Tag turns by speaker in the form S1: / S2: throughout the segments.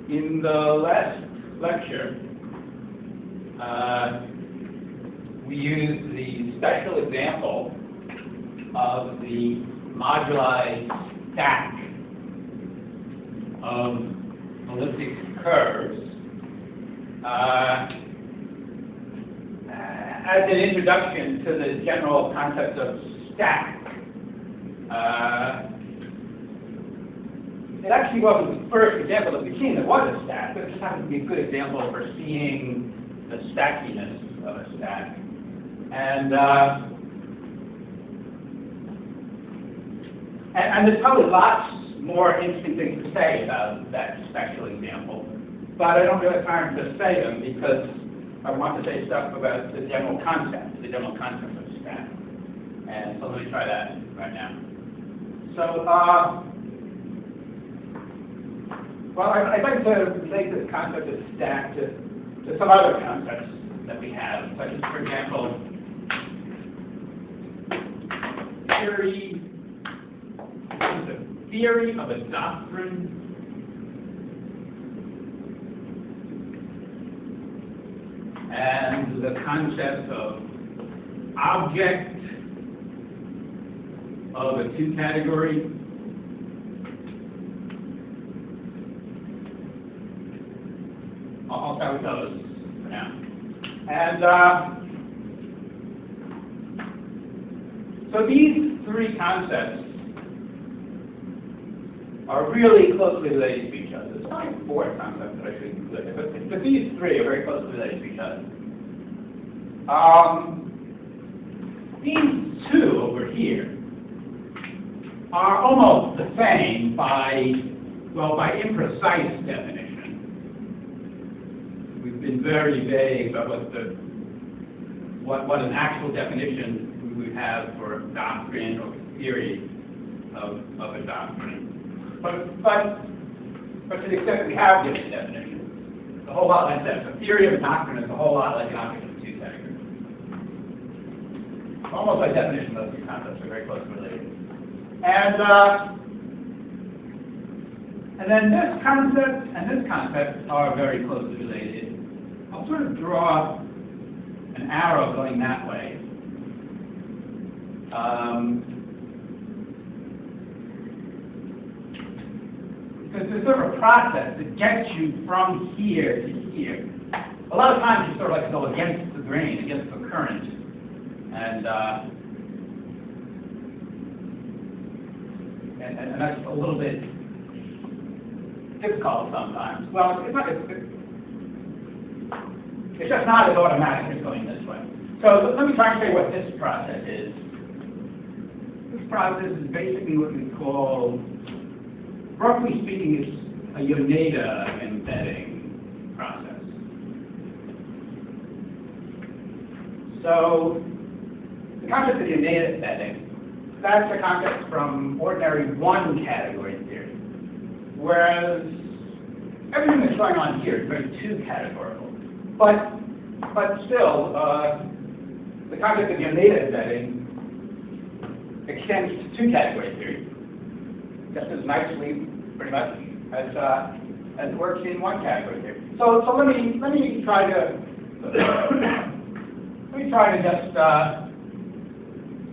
S1: In the last lecture, we used the special example of the moduli stack of elliptic curves as an introduction to the general concept of stack. It actually wasn't the first example that we've seen that was a stack, but it just happened to be a good example for seeing the stackiness of a stack. And there's probably lots more interesting things to say about that special example, but I don't really have time to say them because I want to say stuff about the general concept of stack. And so let me try that right now. So, well, I'd like to relate this concept of stack to some other concepts that we have, such as, for example, the theory of a doctrine, and the concept of object of a two-category. I'll start with those for now. And so these three concepts are really closely related to each other. There's probably a fourth concept that I should include, but these three are very closely related to each other. These two over here are almost the same by imprecise definition. We've been very vague about what an actual definition we would have for a doctrine or theory of a doctrine. But to the extent that we have given a definition, it's a whole lot like that. The theory of a doctrine is a whole lot like an object of a two-category. Almost by definition, those two concepts are very closely related. And then this concept and this concept are very closely related. I'll sort of draw an arrow going that way. Because there's sort of a process that gets you from here to here. A lot of times you sort of like to go against the grain, against the current. And that's a little bit difficult sometimes. Well, it's just not as automatic as going this way. So let me try and say what this process is. This process is basically what we call, roughly speaking, it's a Yoneda embedding process. So the concept of Yoneda embedding, that's a concept from ordinary one-category theory, whereas everything that's going on here is very two-categorical. But still, the concept of Yoneda embedding extends to two-category theory just as nicely, pretty much, as it works in one-category theory. So let me try to just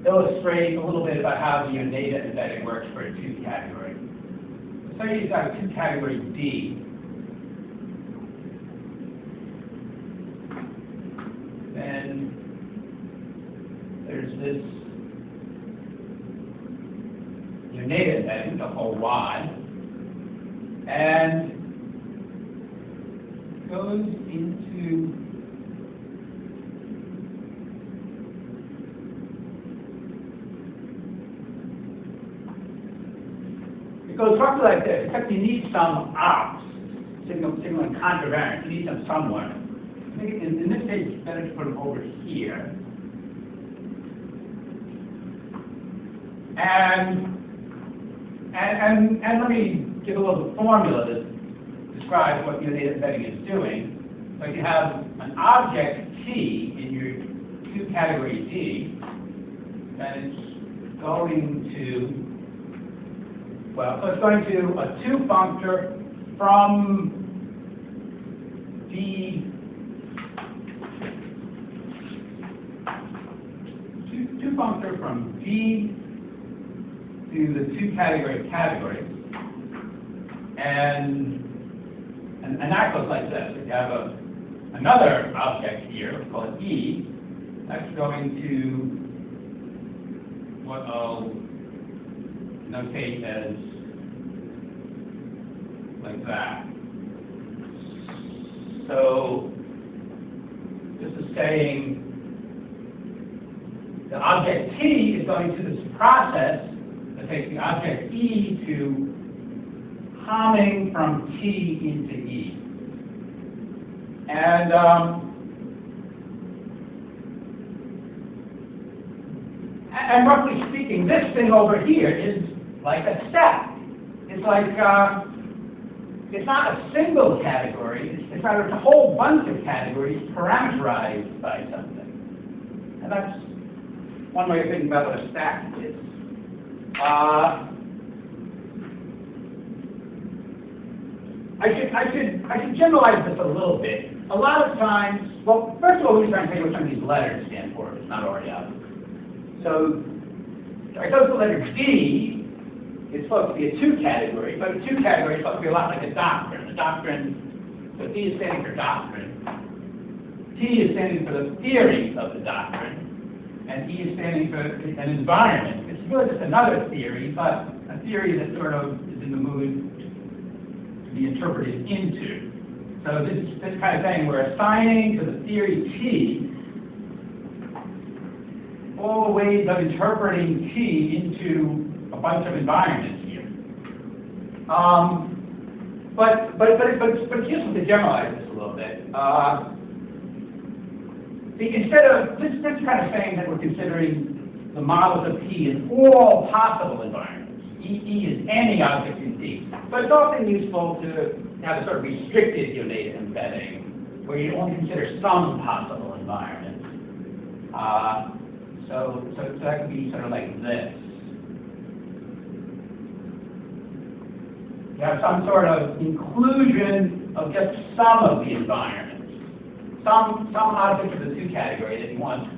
S1: illustrate a little bit about how the Yoneda embedding works for a two-category. So you've got a two-category D. Then there's this Yoneda embedding, the whole Y, and goes into it goes roughly like this, except you need some ops, signaling contravariance. You need them somewhere. I think in this case, it's better to put them over here. And let me give a little formula that describes what Yoneda embedding is doing. So if you have an object T in your two-category D, then it's going to Well, so it's going to a 2 functor from V, two functor from V to the 2 category of categories. And that goes like this. If you have another object here, let's call it E, that's going to what I'll notate as like that. So this is saying the object T is going through this process that takes the object E to humming from T into E. And roughly speaking, this thing over here is like a stack. It's like, it's not a single category, it's rather a whole bunch of categories parameterized by something. And that's one way of thinking about what a stack is. I should generalize this a little bit. A lot of times, well, first of all, we're trying to think what some of these letters stand for, if it's not already obvious. So, I suppose the letter D is supposed to be a 2 category, but a 2 category is supposed to be a lot like a doctrine. A doctrine, so D is standing for doctrine, T is standing for the theory of the doctrine, and E is standing for an environment. It's really just another theory, but a theory that sort of is in the mood to be interpreted into. So this kind of thing, we're assigning to the theory T all the ways of interpreting T into a bunch of environments here. But it's useful to generalize this a little bit. See, instead of this kind of saying that we're considering the models of T in all possible environments. E is any object in T. So it's often useful to have a sort of restricted unit embedding, where you only consider some possible environments. So that could be sort of like this. You have some sort of inclusion of just some of the environments. Some object of the 2 category that you want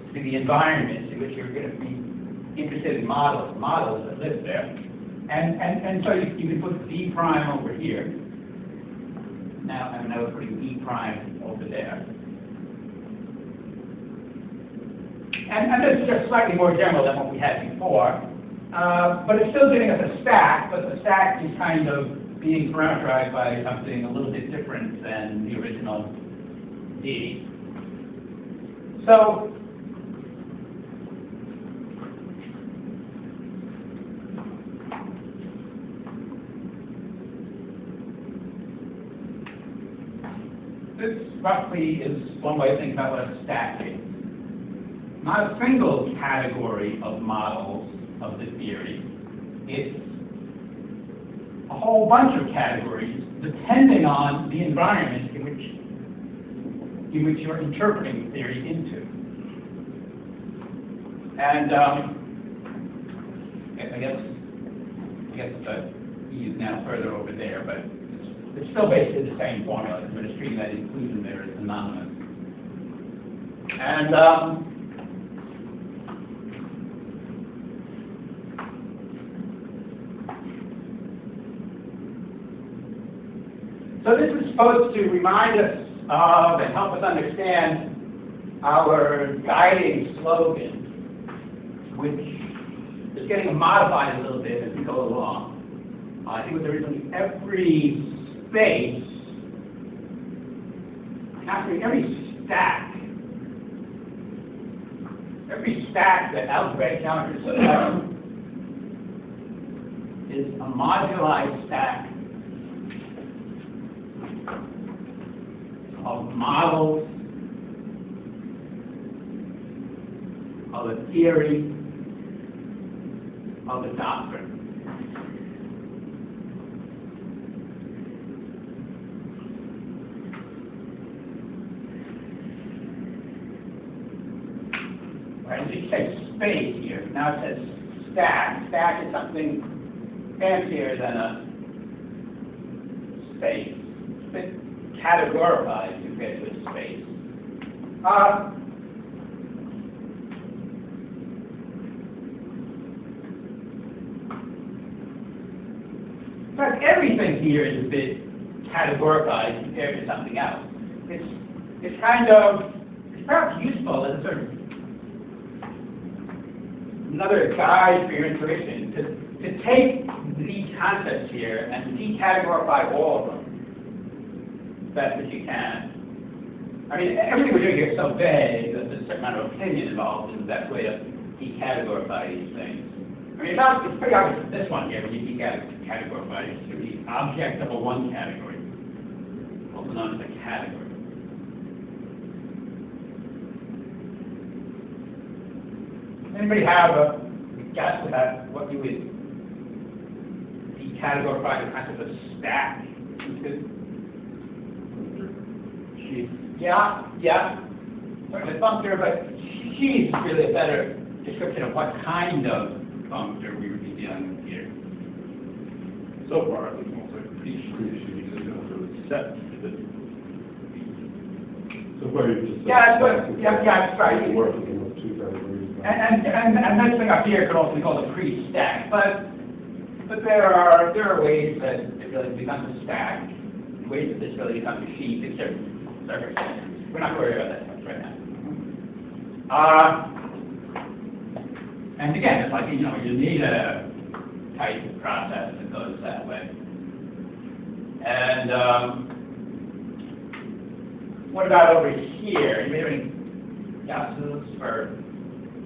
S1: to be the environments in which you're going to be interested in models that live there. And so you can put D prime over here. Now we're putting E prime over there. And this is just slightly more general than what we had before. But it's still giving us a stack, but the stack is kind of being parameterized by something a little bit different than the original D. So this roughly is one way of thinking about what a stack is. Not a single category of models of the theory. It's a whole bunch of categories depending on the environment in which you're interpreting the theory into. And I guess the E is now further over there, but it's still basically the same formula. We're just treating that inclusion there as anonymous. And so this is supposed to remind us of and help us understand our guiding slogan, which is getting modified a little bit as we go along. I think with originally every space, actually every stack that algebraic geometry is a moduli stack of models of a theory of a doctrine. Right, it says space here. Now it says stack. Stack is something fancier than a space. It's a bit categorized compared to a space. In fact, everything here is a bit categorized compared to something else. It's perhaps useful as a sort of another guide for your intuition to take these concepts here and decategorize all of them as best as you can. I mean, everything we're doing here is so vague that there's a certain amount of opinion involved in the best way to decategorize these things. I mean, it's pretty obvious with this one here, when you decategorize, it's the object of a one category, also known as a category. Anybody have a guess about what you would decategorize the concept of stack into? Yeah. Certainly functor, but she's really a better description of what kind of functor we would be dealing with here.
S2: So far, I think most like pretty sure you just go through a set. So far, you just
S1: that's right.
S2: Working with two categories.
S1: And this thing up here could also be called a pre-stack, but there are ways that it really becomes a stack, ways that this really becomes a sheet, etc. We're not worried about that much right now. And again, it's like, you need a type of process that goes that way. And what about over here? Anybody have any guesses for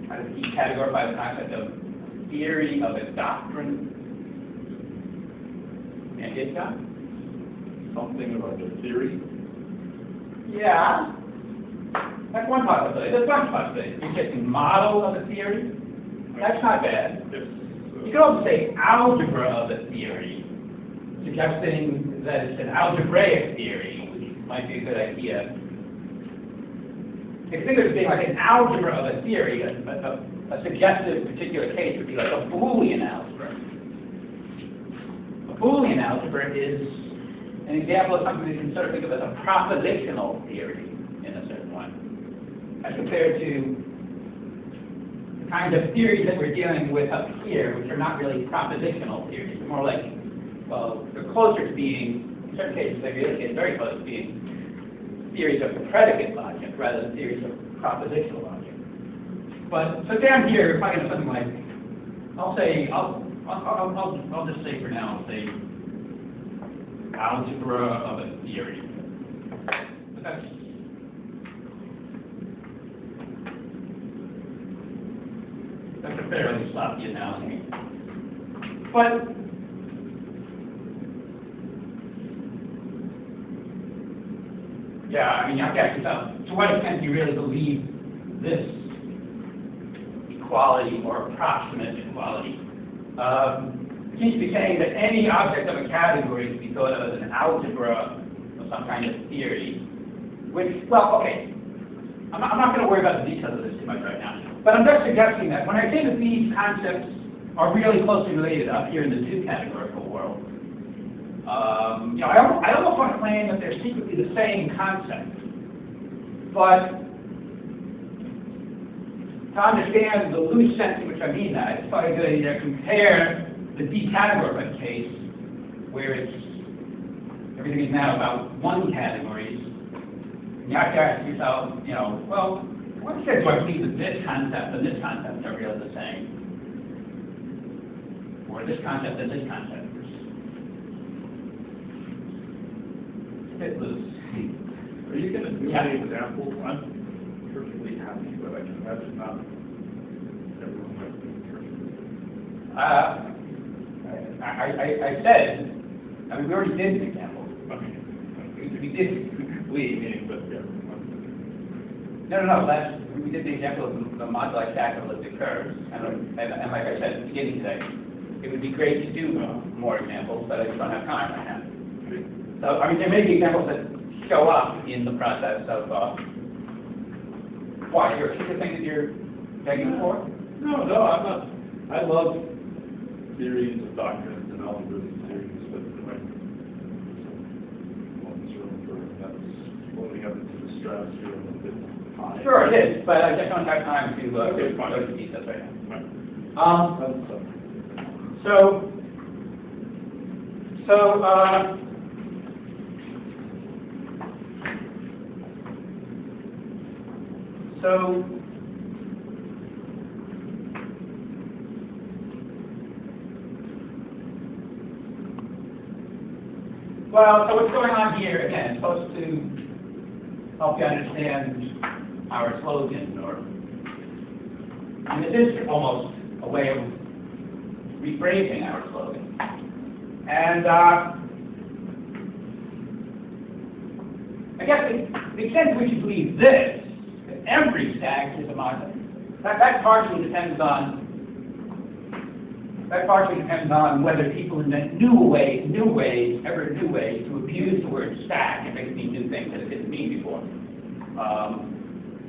S1: how to decategorize the concept of theory of a doctrine? And it's done?
S2: Something about the theory?
S1: Yeah. That's one possibility. There's one possibility. You're just model of a theory. That's not bad.
S2: Yes.
S1: You could also say algebra of a theory, suggesting that it's an algebraic theory, which might be a good idea. If you think of it as being like an algebra of a theory, a suggestive particular case would be like a Boolean algebra. A Boolean algebra is an example of something that you can sort of think of as a propositional theory in a certain way, as compared to the kinds of theories that we're dealing with up here, which are not really propositional theories. They're more like, well, they're closer to being, in certain cases, they really get very close to being theories of the predicate logic rather than theories of propositional logic. But so down here, if I get something like, I'll just say for now, I'll say algebra of a theory. But that's a fairly sloppy analogy. But yeah, I mean, you have to ask yourself, to what extent do you really believe this equality or approximate equality? It seems to be saying that any object of a category can be thought of as an algebra of some kind of theory, which, well, okay, I'm not going to worry about the details of this too much right now, but I'm just suggesting that when I say that these concepts are really closely related up here in the two categorical world, I almost want to claim that they're secretly the same concept, but to understand the loose sense in which I mean that, it's probably a good idea to compare the decategorized case, where everything is now about one categories. And you have to ask yourself, well, what extent do I believe that this concept and this concept are really the same? Or this concept and this concept? It's a bit loose.
S2: Are you going to do any examples? I'm perfectly happy, but I can imagine not everyone might be perfect.
S1: I said, I mean, we already did an example.
S2: Okay.
S1: We did.
S2: Meaning, but yeah.
S1: No. We did the example of the moduli stack of elliptic curves, and like I said at the beginning today, it would be great to do more examples, but I just don't have time right now. So, I mean, there may be examples that show up in the process of why? Is there a particular thing that you're begging for?
S2: No, I'm not. I love theories of doctrines, and algebras and theories, but when that's floating up into the stratosphere a little bit high.
S1: Sure, it is, but I just don't have time to
S2: Okay,
S1: go
S2: fine.
S1: into details right now.
S2: Right.
S1: So, so what's going on here, again, is supposed to help you understand our slogan, and it is almost a way of rephrasing our slogan. And I guess the extent to which you believe this, that every stack is a modular, that partially depends on whether people invent new ways to abuse the word stack and make it mean new things that it didn't mean before.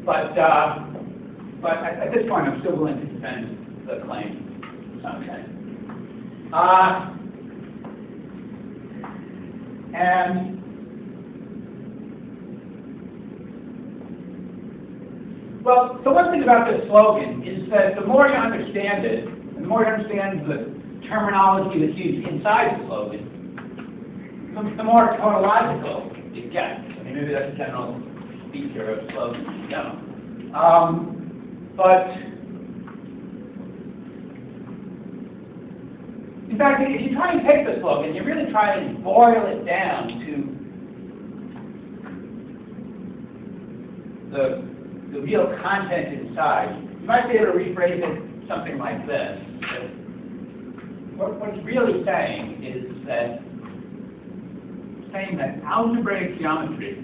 S1: But at this point, I'm still willing to defend the claim to some extent. So one thing about this slogan is that the more you understand it, and the more you understand the terminology that's used inside the slogan, the more tautological it gets. I mean, maybe that's a general feature of slogans in general. But in fact, if you try and take the slogan, you really try and boil it down to the real content inside, you might be able to rephrase it something like this. What it's really saying is that algebraic geometry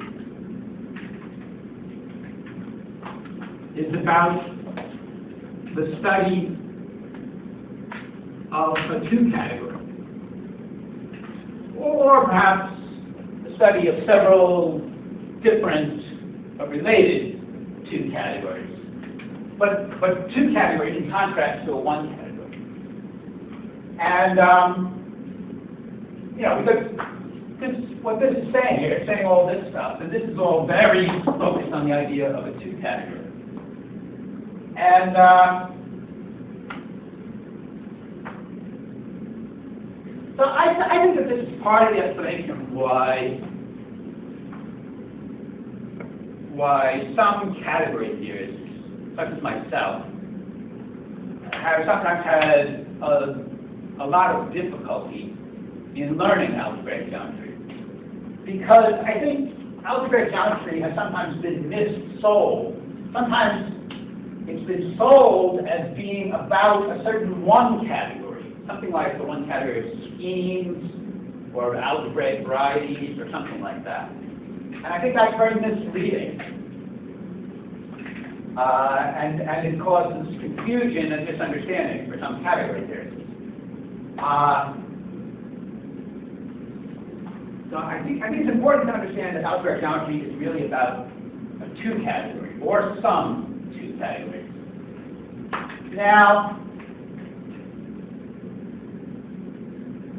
S1: is about the study of a two category, or perhaps the study of several different but related two categories, but two categories in contrast to a one category. And because what this is saying here, it's saying all this stuff, and this is all very focused on the idea of a two category. And so I think that this is part of the explanation of why some category theorists, such as myself, have sometimes had a lot of difficulty in learning algebraic geometry. Because I think algebraic geometry has sometimes been missold. Sometimes it's been sold as being about a certain one category, something like the one category of schemes or algebraic varieties or something like that. And I think that's very misleading. And it causes confusion and misunderstanding for some category theorists. So I think it's important to understand that algebraic geometry is really about a two category, or some two categories. Now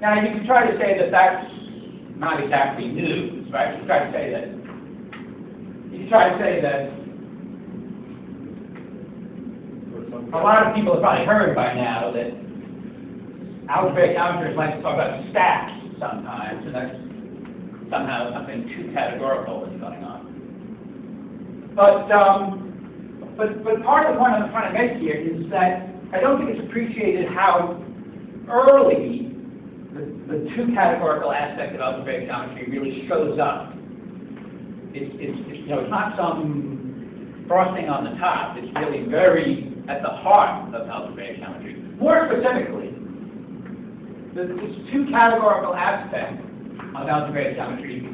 S1: you can try to say that that's not exactly news, right? You can try to say that a lot of people have probably heard by now that algebraic geometers like to talk about stacks sometimes, and that's somehow something too categorical is going on. But part of the point I'm trying to make here is that I don't think it's appreciated how early the two categorical aspect of algebraic geometry really shows up. It's not some frosting on the top. It's really very at the heart of algebraic geometry. More specifically, this two categorical aspect of algebraic geometry,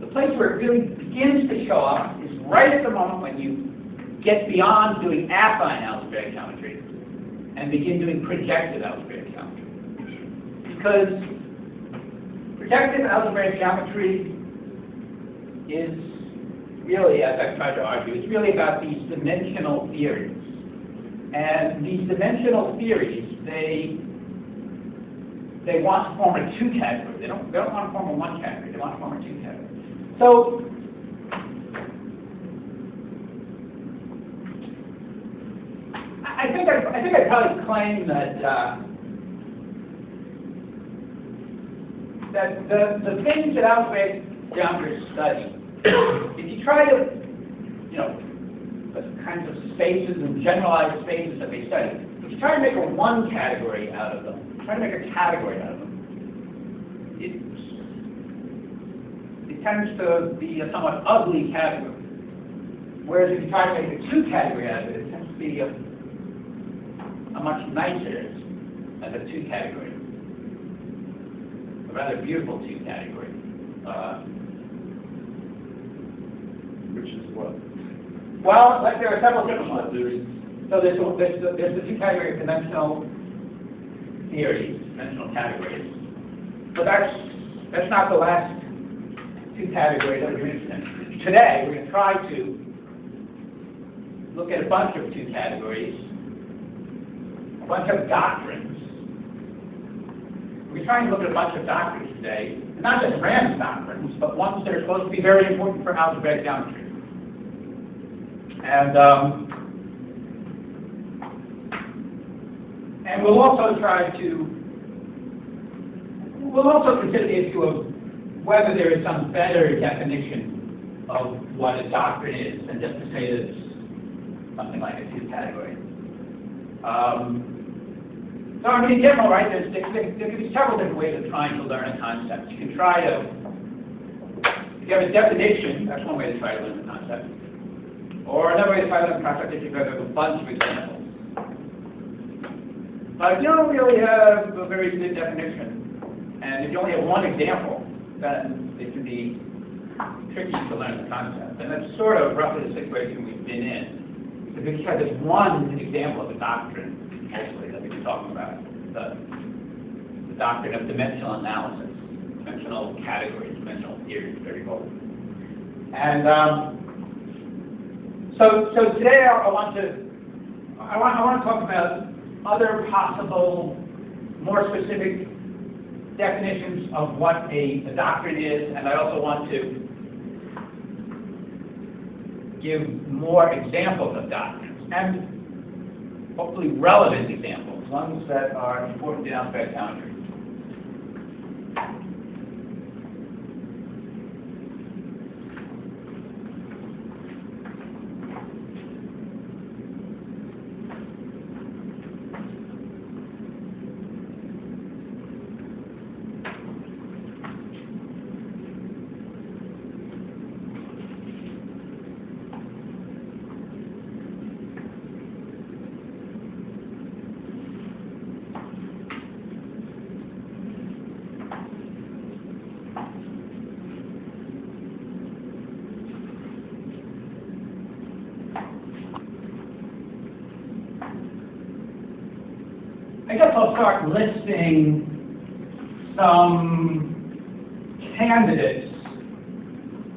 S1: the place where it really begins to show up is right at the moment when you get beyond doing affine algebraic geometry and begin doing projective algebraic geometry. Because projective algebraic geometry is really, as I've tried to argue, it's really about these dimensional theories. And these dimensional theories, they want to form a two category. They don't want to form a one category. They want to form a two category. So I think I'd probably claim that that the things that algebraic geometers study, if you try to, the kinds of spaces and generalized spaces that they study, if you try to make a one category out of them, try to make a category out of them, it tends to be a somewhat ugly category. Whereas if you try to make a two category out of it, it tends to be a much nicer as a two category. A rather beautiful two category.
S2: Which is what?
S1: Well, like there are several different ones. So there's the two category of conventional theories, conventional categories. But that's not the last two categories that we're interested in. Today, we're going to try to look at a bunch of two categories, a bunch of doctrines. We're trying to look at a bunch of doctrines today, not just random doctrines, but ones that are supposed to be very important for algebraic geometry. And we'll also consider the issue of whether there is some better definition of what a doctrine is than just to say that it's something like a two category. So I mean, in general, right, there can be several different ways of trying to learn a concept. You can try to, if you have a definition, that's one way to try to learn the concept. Or another way to try to learn the concept is you have a bunch of examples. But if you don't really have a very good definition, and if you only have one example, then it can be tricky to learn the concept. And that's sort of roughly the situation we've been in. If you have this one example of a doctrine, mostly, that we've been talking about, the doctrine of dimensional analysis, dimensional categories, dimensional theories, very bold. And so today I want to talk about other possible, more specific definitions of what a doctrine is, and I also want to give more examples of doctrines, and hopefully relevant examples, ones that are important in algebraic geometry. I guess I'll start listing some candidates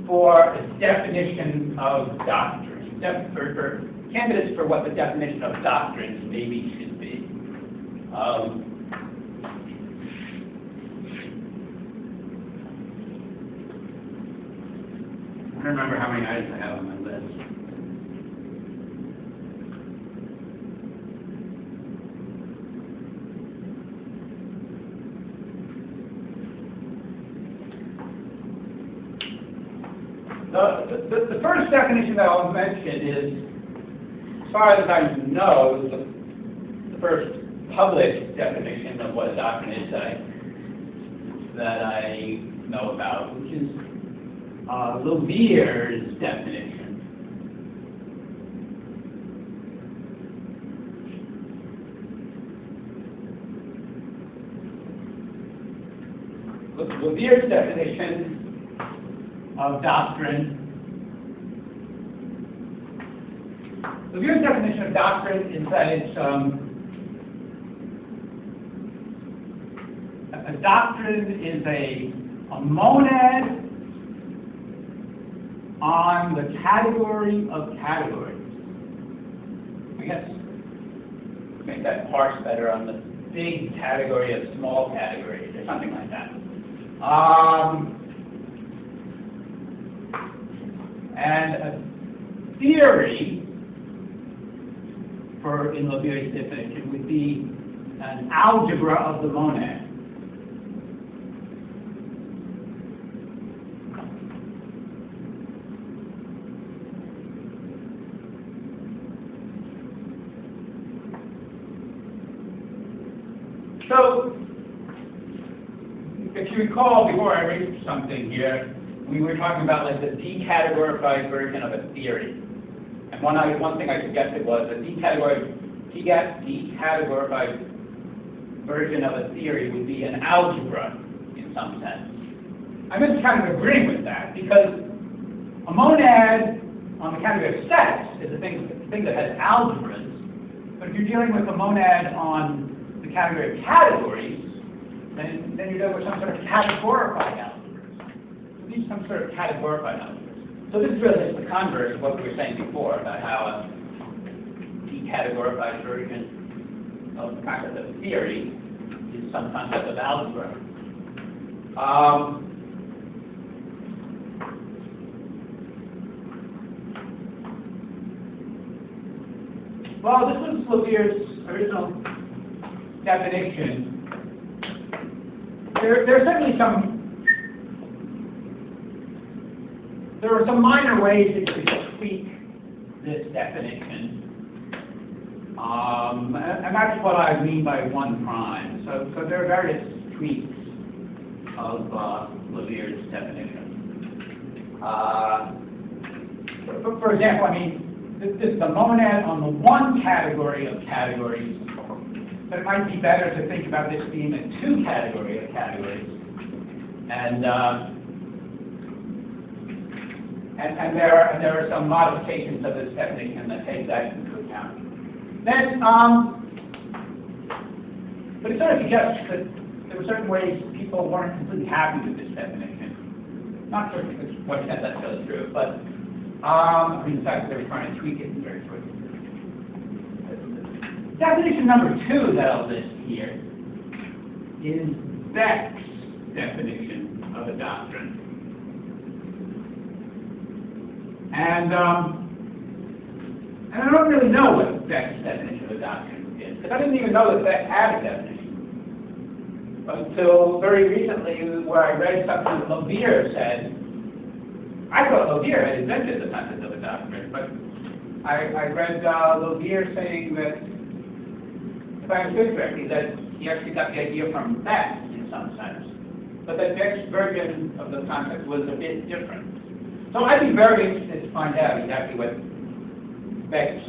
S1: for a definition of doctrine, for candidates for what the definition of doctrines maybe should be. I don't remember how many items I have on my list. The first definition that I'll mention is, as far as I know, the first published definition of what a doctrine is that I know about, which is Levier's definition. Levier's definition of doctrine. Levier's definition of doctrine is that it's a doctrine is a monad on the category of categories. I guess make that parse better on the big category of small categories, or something like that. And a theory, in Lebier's definition, would be an algebra of the monad. So, if you recall, before I read something here, we were talking about like the decategorified version of a theory. And one thing I suggested was a decategorified version of a theory would be an algebra in some sense. I'm just kind of agreeing with that because a monad on the category of sets is a thing that has algebras. But if you're dealing with a monad on the category of categories, then you're dealing with some sort of categorified algebras. So these are some sort of categorified algebras. So this is really just the converse of what we were saying before about how a decategorified version of the concept of theory is some concept of algebra. Well, this was Lebier's original definition. There are some minor ways that you could tweak this definition. And that's what I mean by one prime. So there are various tweaks of Lebier's definition. For example, I mean, this is the monad on the one category of categories, but it might be better to think about this being a two category of categories. And there are some modifications of this definition that take that into account. Then, but it sort of suggests that there were certain ways people weren't completely happy with this definition. Not sure to what extent that's really true, but I mean, in fact, they were trying to tweak it in various ways. Definition number 2 that I'll list here is Beck's definition of a doctrine. And I don't really know what Beck's definition of a doctrine is, because I didn't even know that Beck had a definition until very recently, where I read something that Lebier said. I thought Lebier had invented the concept of a doctrine, but I read Lebier saying that, if I understood correctly, that he actually got the idea from Beck in some sense, but that Beck's version of the concept was a bit different. So I'd be very interested to find out exactly what Beck's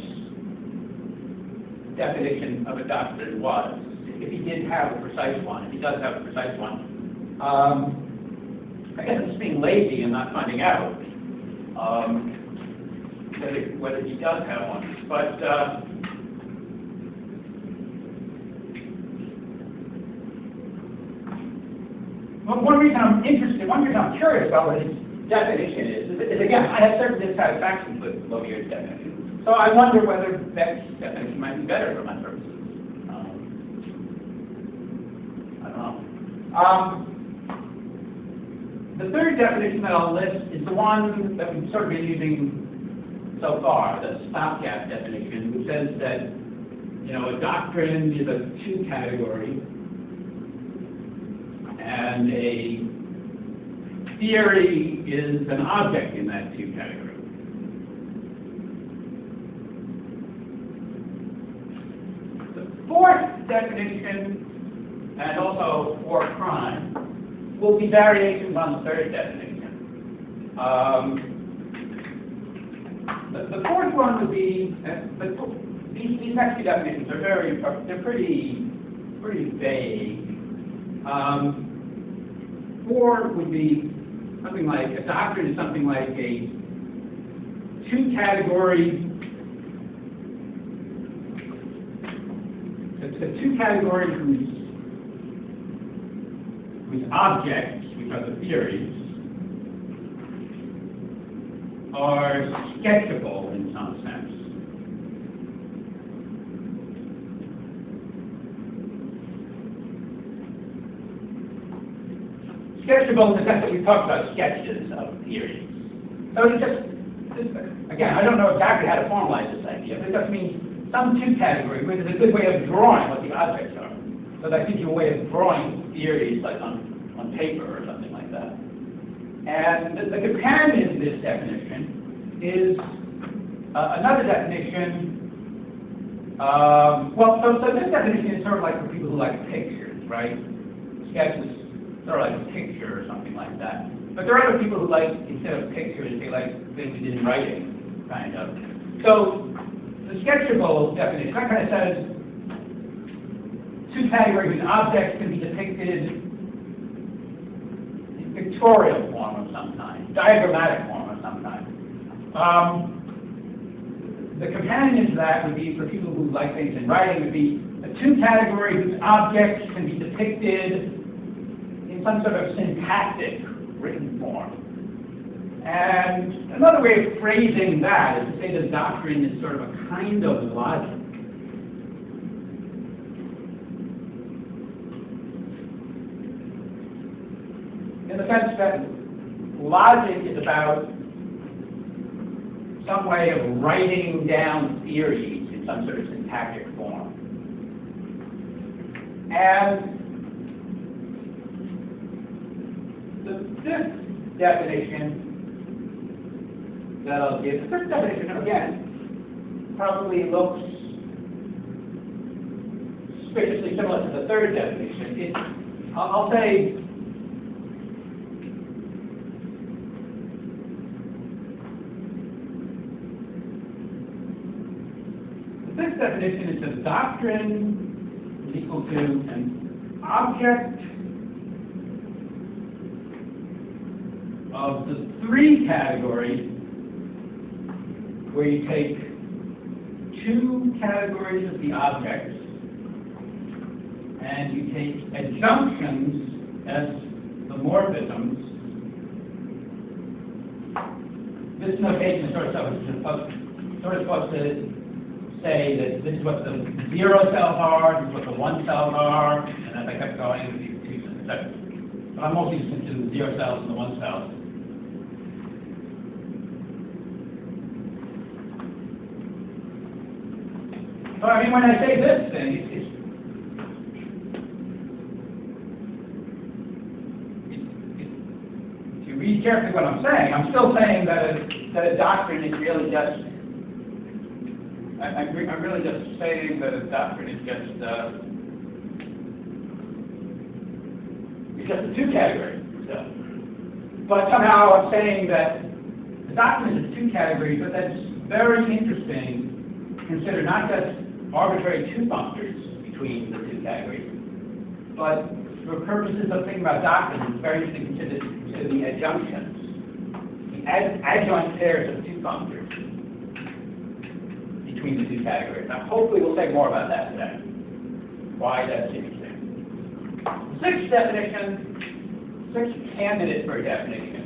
S1: definition of a doctrine was, if he did have a precise one. If he does have a precise one, I guess I'm just being lazy and not finding out whether he does have one. But one reason I'm curious about what his definition is again, I have certain dissatisfactions with Lebier's definition. So I wonder whether Beck's definition might be better for my purposes. I don't know. The third definition that I'll list is the one that we've sort of been using so far, the stopgap definition, which says that, you know, a doctrine is a two category, and a theory is an object in that two category. The fourth definition, and also for crime, will be variations on the third definition. The fourth one would be, these next two definitions are they're pretty vague. 4 would be something like, a doctrine is something like a two-category, it's a two-category whose objects, which are the theories, are sketchable in some sense. sketchable in the sense that we talked about sketches of theories. So it's just, again, I don't know exactly how to formalize this idea, but it just means some two category, which is a good way of drawing what the objects are. So that gives you a way of drawing theories like on paper or something like that. And the companion to this definition is another definition. So this definition is sort of like for people who like pictures, right? Sketches sort of like a picture or something like that. But there are other people who like, instead of pictures, they like things in writing, kind of. So the sketchable definition, that kind of says two categories whose objects can be depicted in pictorial form of some kind, diagrammatic form of some kind. The companion to that would be, for people who like things in writing, would be a two category whose objects can be depicted in some sort of syntactic written form. And another way of phrasing that is to say the doctrine is sort of a kind of logic. In the sense that logic is about some way of writing down theories in some sort of syntactic form. And the fifth definition that I'll give, the fifth definition, again, probably looks suspiciously similar to the third definition. I'll say this definition is that doctrine is equal to an object of the three categories where you take two categories of the objects and you take adjunctions as the morphisms. This notation is sort of supposed to say that this is what the zero cells are, this is what the one cells are, and as I kept going, it would be two cells. But I'm mostly just into the zero cells and the one cells. So I mean, when I say this thing, if you read carefully what I'm saying, I'm still saying that a doctrine is really just. I'm really just saying that a doctrine is just a two category stuff. But somehow I'm saying that the doctrine is a two category, but that's very interesting. Consider not just arbitrary two functors between the two categories, but for purposes of thinking about doctrine, it's very interesting to consider the adjunctions, the adjoint pairs of two functors between the two categories. Now, hopefully we'll say more about that today, why that's interesting. Sixth definition, sixth candidate for a definition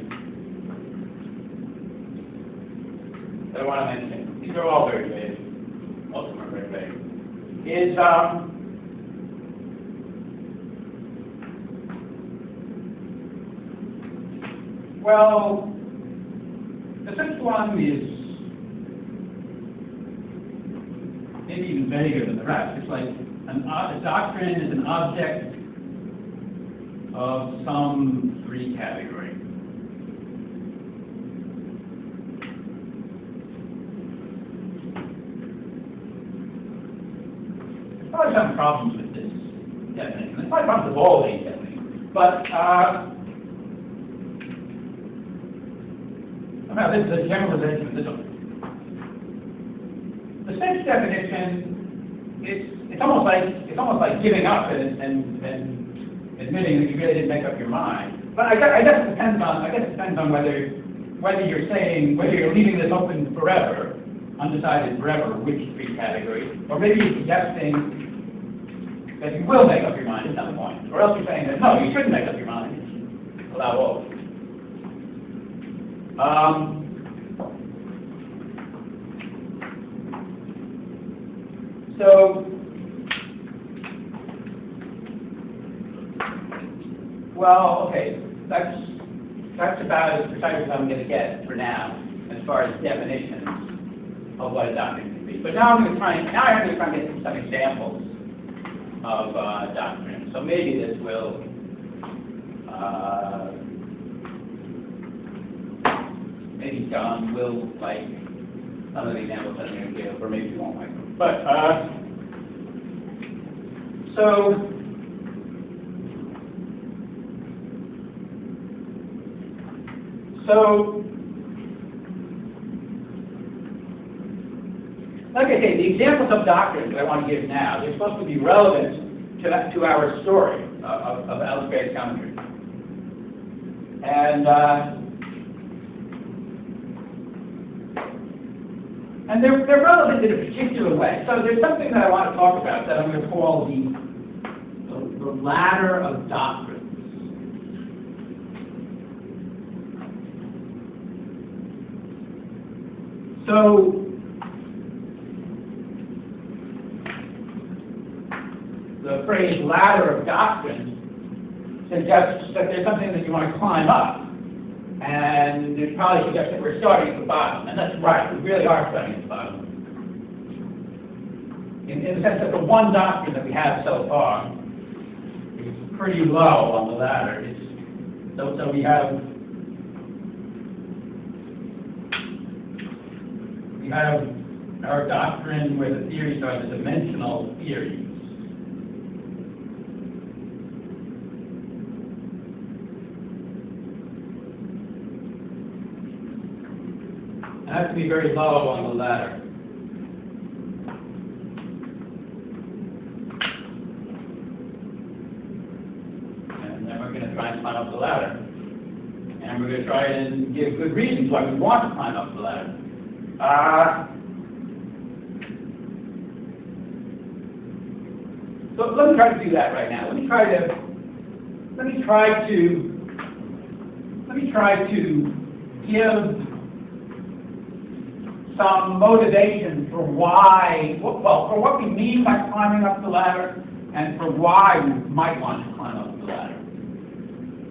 S1: that I want to mention, these are all very vague, most of them are very vague, is well, the sixth one is maybe even vaguer than the rest. It's like a doctrine is an object of some three category. There's probably some problems with this definition. There's probably problems with all these definitions. But somehow this is a generalization of this one. The sixth definition, it's almost like giving up and admitting that you really didn't make up your mind. But I guess it depends on whether you're saying whether you're leaving this open forever, undecided forever, which three categories, or maybe you're suggesting that you will make up your mind at some point, or else you're saying that no, you shouldn't make up your mind. Allow all. So, well, okay. that's about as precise as I'm going to get for now, as far as definitions of what a doctrine can be. But now I'm going to try and get some examples of doctrines. So maybe this will maybe John will like some of the examples that I'm going to give, or maybe he won't like them. But so. Like I say, the examples of doctrines that I want to give now, they're supposed to be relevant to our story of algebraic geometry. And they're relevant in a particular way. So there's something that I want to talk about that I'm going to call the ladder of doctrines. So the phrase ladder of doctrine suggests that there's something that you want to climb up. And it probably suggests that we're starting at the bottom. And that's right, we really are starting at the bottom. In the sense that the one doctrine that we have so far is pretty low on the ladder. So we have our doctrine where the theories are the dimensional theories. It has to be very low on the ladder. And then we're going to try and climb up the ladder. And we're going to try and give good reasons why we want to climb up the ladder. So let me try to do that right now. Let me try to give some motivation for why, for what we mean by climbing up the ladder, and for why we might want to climb up the ladder.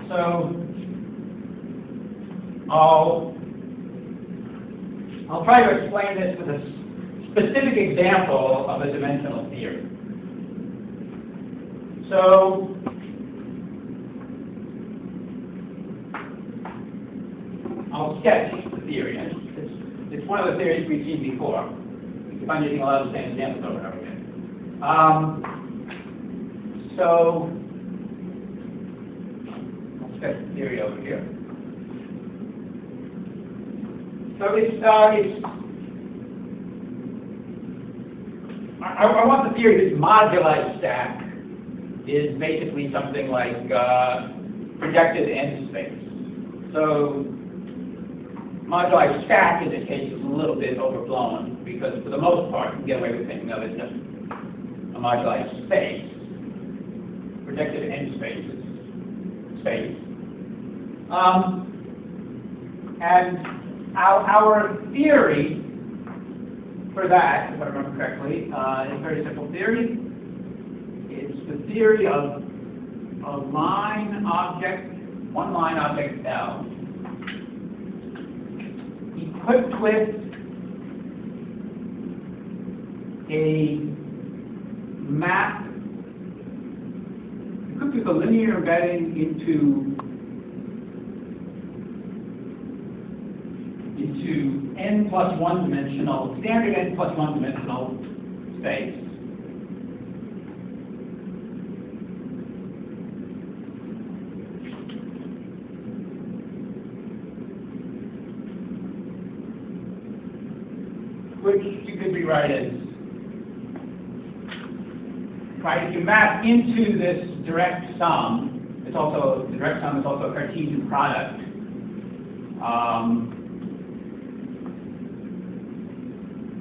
S1: So I'll try to explain this with a specific example of a dimensional theory. So I'll sketch the theory. It's one of the theories we've seen before. You can find using a lot of the same examples over and over again. So I'll sketch the theory over here. So I want the theory that moduli stack is basically something like projected end space. So moduli stack in this case is a little bit overblown because for the most part you can get away with thinking of it just a moduli space. Projected end space is space. And our theory for that, if I remember correctly, is a very simple theory. It's the theory of a line object, one line object L, equipped with a map, equipped with a linear embedding into n plus one dimensional, standard n plus one dimensional space. Which you could rewrite as, right, if you map into this direct sum, it's also, the direct sum is also a Cartesian product.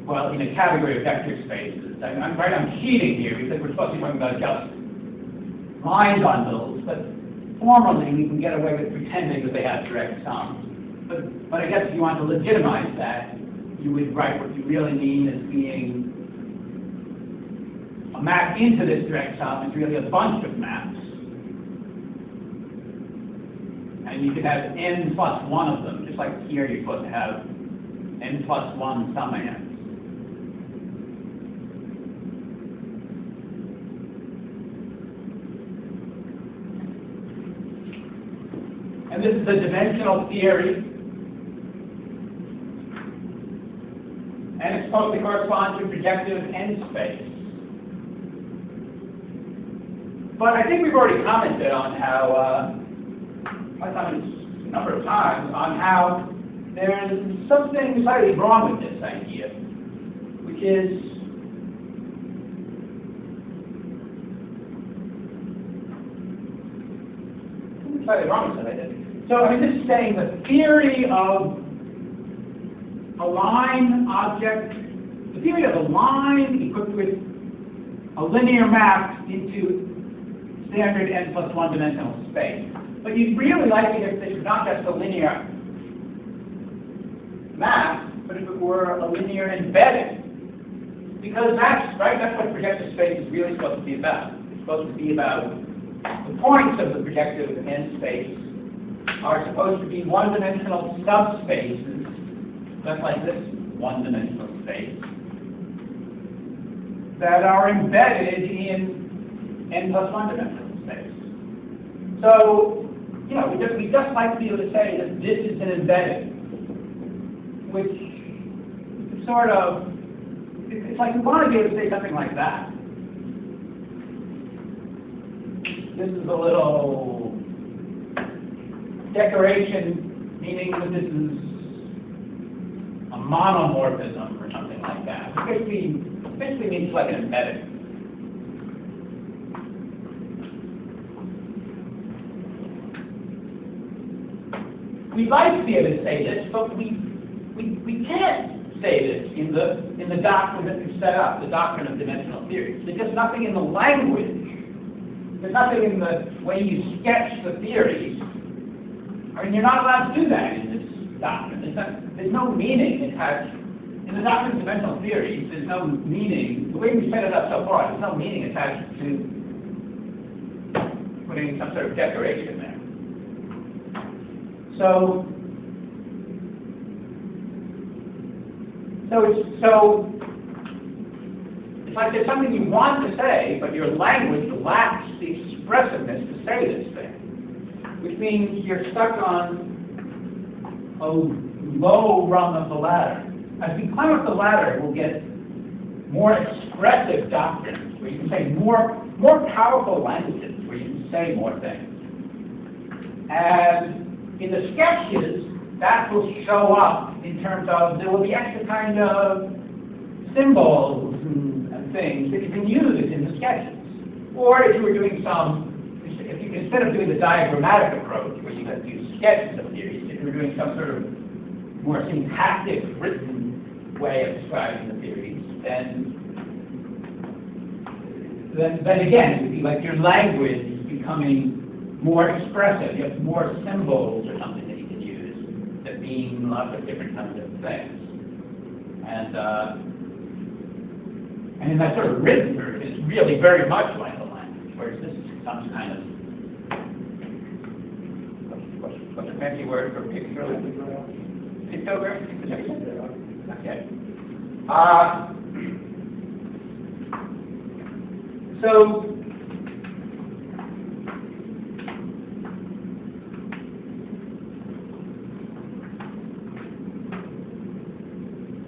S1: Well, in a category of vector spaces. I'm cheating here because we're supposed to be talking about just line bundles, but formally we can get away with pretending that they have direct sums. But I guess if you want to legitimize that, you would write what you really mean as being a map into this direct sum is really a bunch of maps. And you could have n plus 1 of them, just like here you're supposed to have n plus 1 sum n. And this is a dimensional theory. And it's supposed to correspond to projective n space. But I think we've already commented on how, a number of times, on how there's something slightly wrong with this idea, which is slightly wrong with this idea. So, I mean, this is saying the theory of a line object, the theory of a line equipped with a linear map into standard n plus 1 dimensional space. But you'd really like it if this was not just a linear map, but if it were a linear embedded. Because that's, right, that's what projective space is really supposed to be about. It's supposed to be about the points of the projective n space are supposed to be one-dimensional subspaces, just like this one-dimensional space, that are embedded in n plus 1 dimensional space. So, you know, we just like to be able to say that this is an embedded, which is sort of, it's like we want to be able to say something like that. This is a little decoration, meaning that this is a monomorphism or something like that. Basically means like an embedded. We'd like to be able to say this, but we can't say this in the doctrine that we've set up, the doctrine of dimensional theories. There's just nothing in the language. There's nothing in the way you sketch the theories. I mean, you're not allowed to do that in this doctrine. There's no meaning attached. In the doctrine of dimensional theories, there's no meaning. The way we set it up so far, there's no meaning attached to putting some sort of decoration there. So it's like there's something you want to say, but your language lacks the expressiveness to say this thing, which means you're stuck on a low rung of the ladder. As we climb up the ladder, we'll get more expressive doctrines, where you can say more powerful languages, where you can say more things. And in the sketches, that will show up in terms of there will be extra kind of symbols and things that you can use in the sketches. Or if you were doing instead of doing the diagrammatic approach, where you have to use sketches of theories, if you were doing some sort of more syntactic, written way of describing the theories, then again, it would be like your language is becoming more expressive. You have more symbols or something that you can use that mean lots of different kinds of things. And in that sort of written version, it's really very much like a language, whereas this is some kind of, what's a fancy word for pictogram? Pictogram? Okay. So,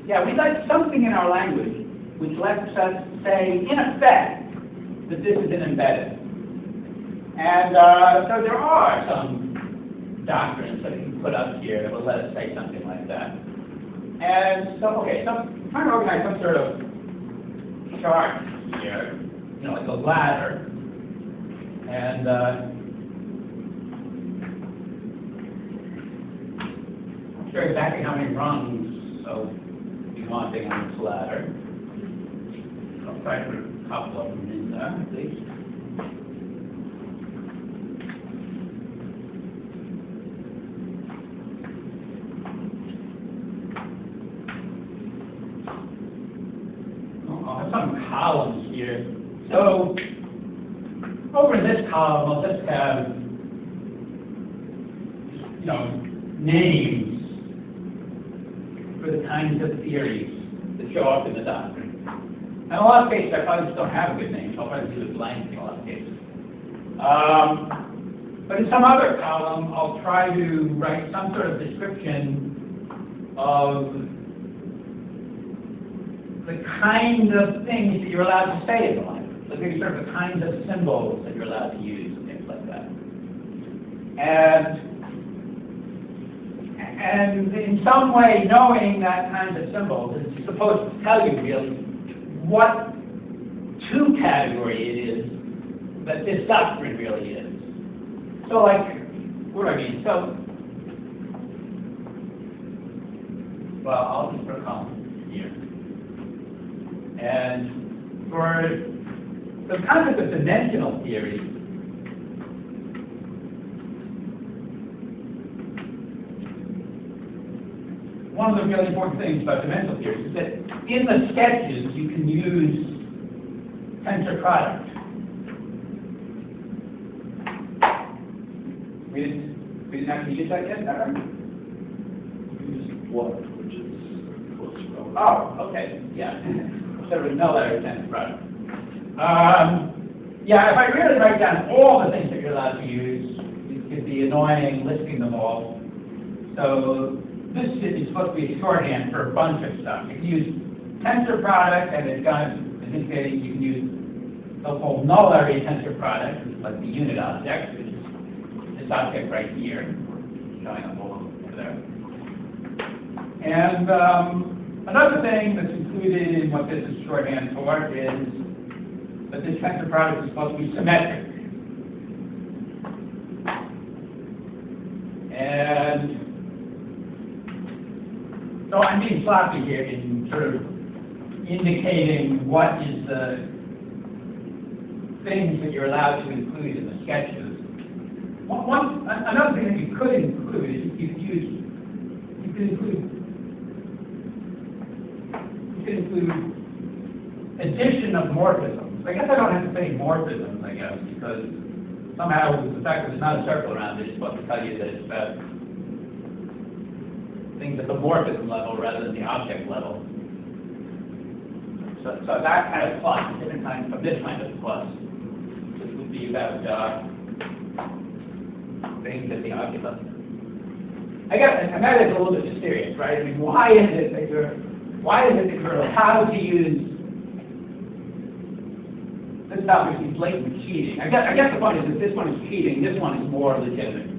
S1: yeah, we'd like something in our language which lets us say, in effect, that this is an embedded. And so there are some doctrines that we can put up here that will let us say something like that. And so, okay, so I'm trying to organize some sort of chart here, you know, like a ladder. And I'm sure exactly how many rungs of we want on this ladder. I'll try to put a couple of them in there, at least. I'll have some columns here. So, over in this column, I'll just have
S3: names for the kinds of theories that show up in the doctrine. In a lot of cases, I probably just don't have a good name. I'll probably do it blank in a lot of cases. But in some other column, I'll try to write some sort of description of the kind of things that you're allowed to say in the language. Like maybe sort of the kinds of symbols that you're allowed to use, things like that. And in some way, knowing that kind of symbols is supposed to tell you really what two-category it is that this doctrine really is. So like, what do I mean? So, well, I'll just put a column here. And for the concept of dimensional theory, one of the really important things about dimensional theory is that in the sketches you can use tensor product. We didn't actually use that yet, is that right?
S2: We used what, which is close relative.
S3: Oh, okay, yeah. So there was no letter tensor product. Yeah, if I really write down all the things that you're allowed to use, it could be annoying listing them all. So this is supposed to be a shorthand for a bunch of stuff. You can use tensor product, and it's got, in this case, you can use so-called null area tensor product, which is like the unit object, which is this object right here, showing up all over there. And another thing that's included in what this is shorthand for is that this tensor product is supposed to be symmetric. And so I'm being sloppy here in sort of indicating what is the things that you're allowed to include in the sketches. Another thing that you could include is you could include addition of morphisms. I guess I don't have to say morphisms, I guess, because somehow the fact that there's not a circle around it is supposed to tell you that it's about things at the morphism level rather than the object level. So that kind of plus, different kinds of this kind of plus, this would be about things at the object level. I guess, and that is a little bit mysterious, right? I mean, why is it that you're allowed to use this is obviously blatant cheating. I guess the point is that this one is cheating, this one is more legitimate.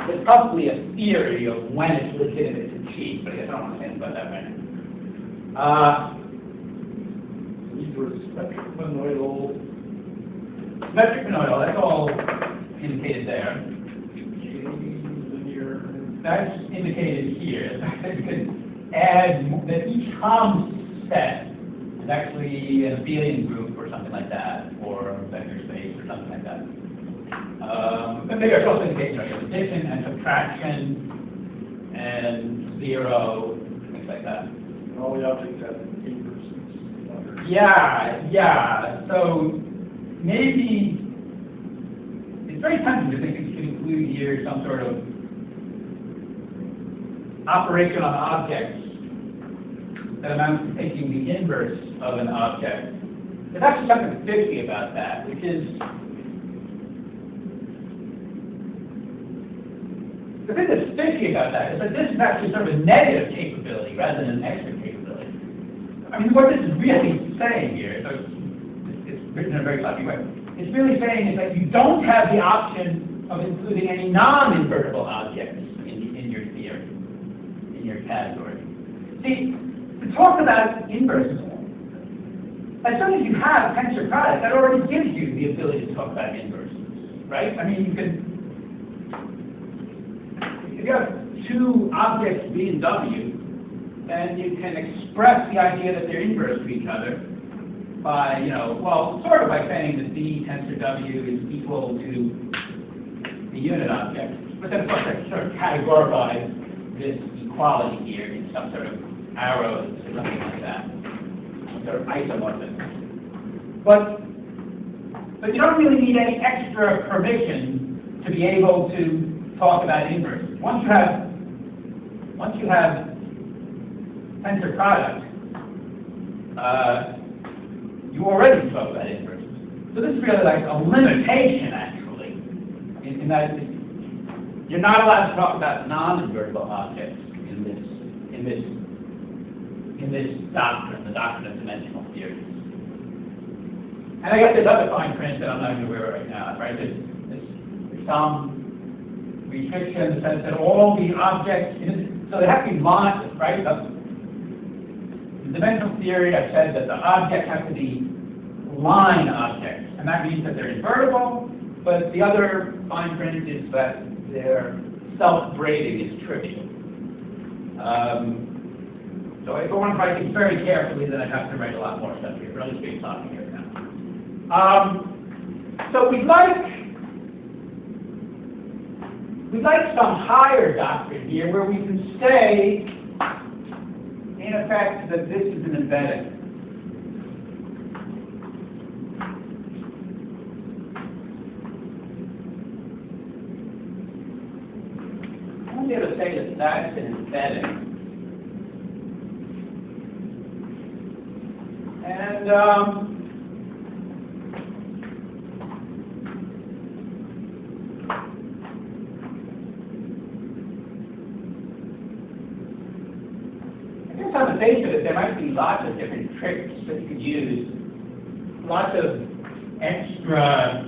S3: There's probably a theory of when it's legitimate to cheat, but I guess I don't want to say anything about that right now.
S2: These were symmetric monoidal.
S3: Symmetric monoidal, that's all indicated there.
S2: Linear.
S3: That's indicated here. You can add that each Tom's set is actually an abelian group or something like that, or a vector space or something like that. But maybe I also indicate addition and subtraction and zero, things like that.
S2: And all the objects have inverses.
S3: Yeah. So maybe it's very tempting to think that you could include here some sort of operation on objects that amounts to taking the inverse of an object. There's actually something fishy about that, which is the thing that's fishy about that is that this is actually sort of a negative capability rather than an extra capability. I mean, what this is really saying here, so it's written in a very sloppy way, it's really saying is that you don't have the option of including any non-invertible objects in your theory, in your category. See, to talk about inverses, as soon as you have tensor product, that already gives you the ability to talk about inverses, right? I mean, you can. If you have two objects, B and W, then you can express the idea that they're inverse to each other by, sort of by saying that B tensor W is equal to the unit object. But then, of course, I sort of categorize this equality here in some sort of arrows or something like that, some sort of isomorphism. But you don't really need any extra permission to be able to talk about inverses. Once you have tensor product, you already spoke about inverses. So this is really like a limitation, actually, in that you're not allowed to talk about non-invertible objects in this doctrine, the doctrine of dimensional theories. And I guess there's other fine print that I'm not even aware of right now, right? There's some restriction in the sense that all the objects, so they have to be monoid, right? In dimensional theory, I've said that the objects have to be line objects, and that means that they're invertible, but the other fine print is that their self-braiding is trivial. So if I want to write things very carefully, then I'd have to write a lot more stuff here, but I'll just be talking here now. So we'd like some higher doctrine here where we can say, in effect, that this is an embedding. I want to be able to say that that's an embedding. And on the face of it, there might be lots of different tricks that you could use, lots of extra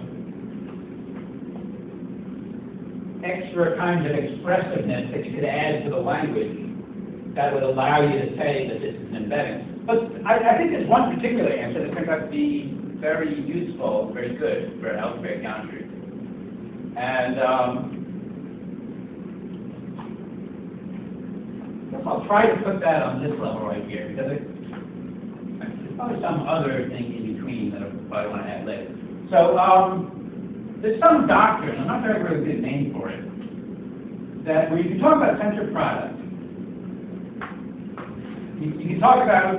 S3: kinds of expressiveness that you could add to the language that would allow you to say that this is an embedding. But I think there's one particular answer that turns out to be very useful, very good for algebraic geometry. And I'll try to put that on this level right here, because there's probably some other thing in between that I probably want to add later. So there's some doctrine, I'm not sure I have a really good name for it, that when you can talk about tensor product, you can talk about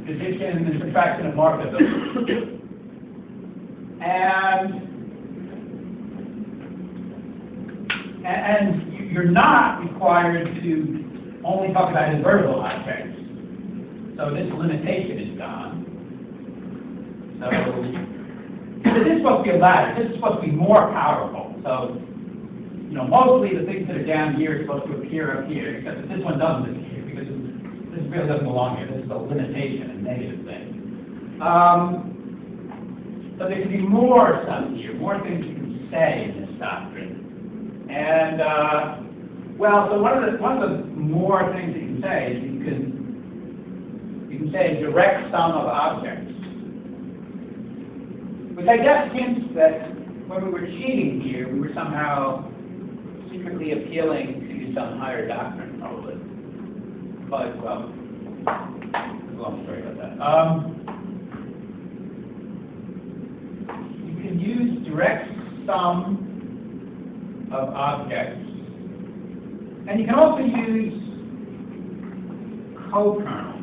S3: addition and subtraction of Markov. And you're not required to only talk about invertible objects. So this limitation is gone. So this is supposed to be a ladder. This is supposed to be more powerful. So, mostly the things that are down here are supposed to appear up here, except that this one doesn't appear because this really doesn't belong here. This is a limitation, a negative thing. So there can be more stuff here, more things you can say in this doctrine. And so one of the more things that you can say is you can say direct sum of objects, which I guess hints that when we were cheating here, we were somehow secretly appealing to some higher doctrine, probably. But there's a long story about that. You can use direct sum of objects. And you can also use co-kernel.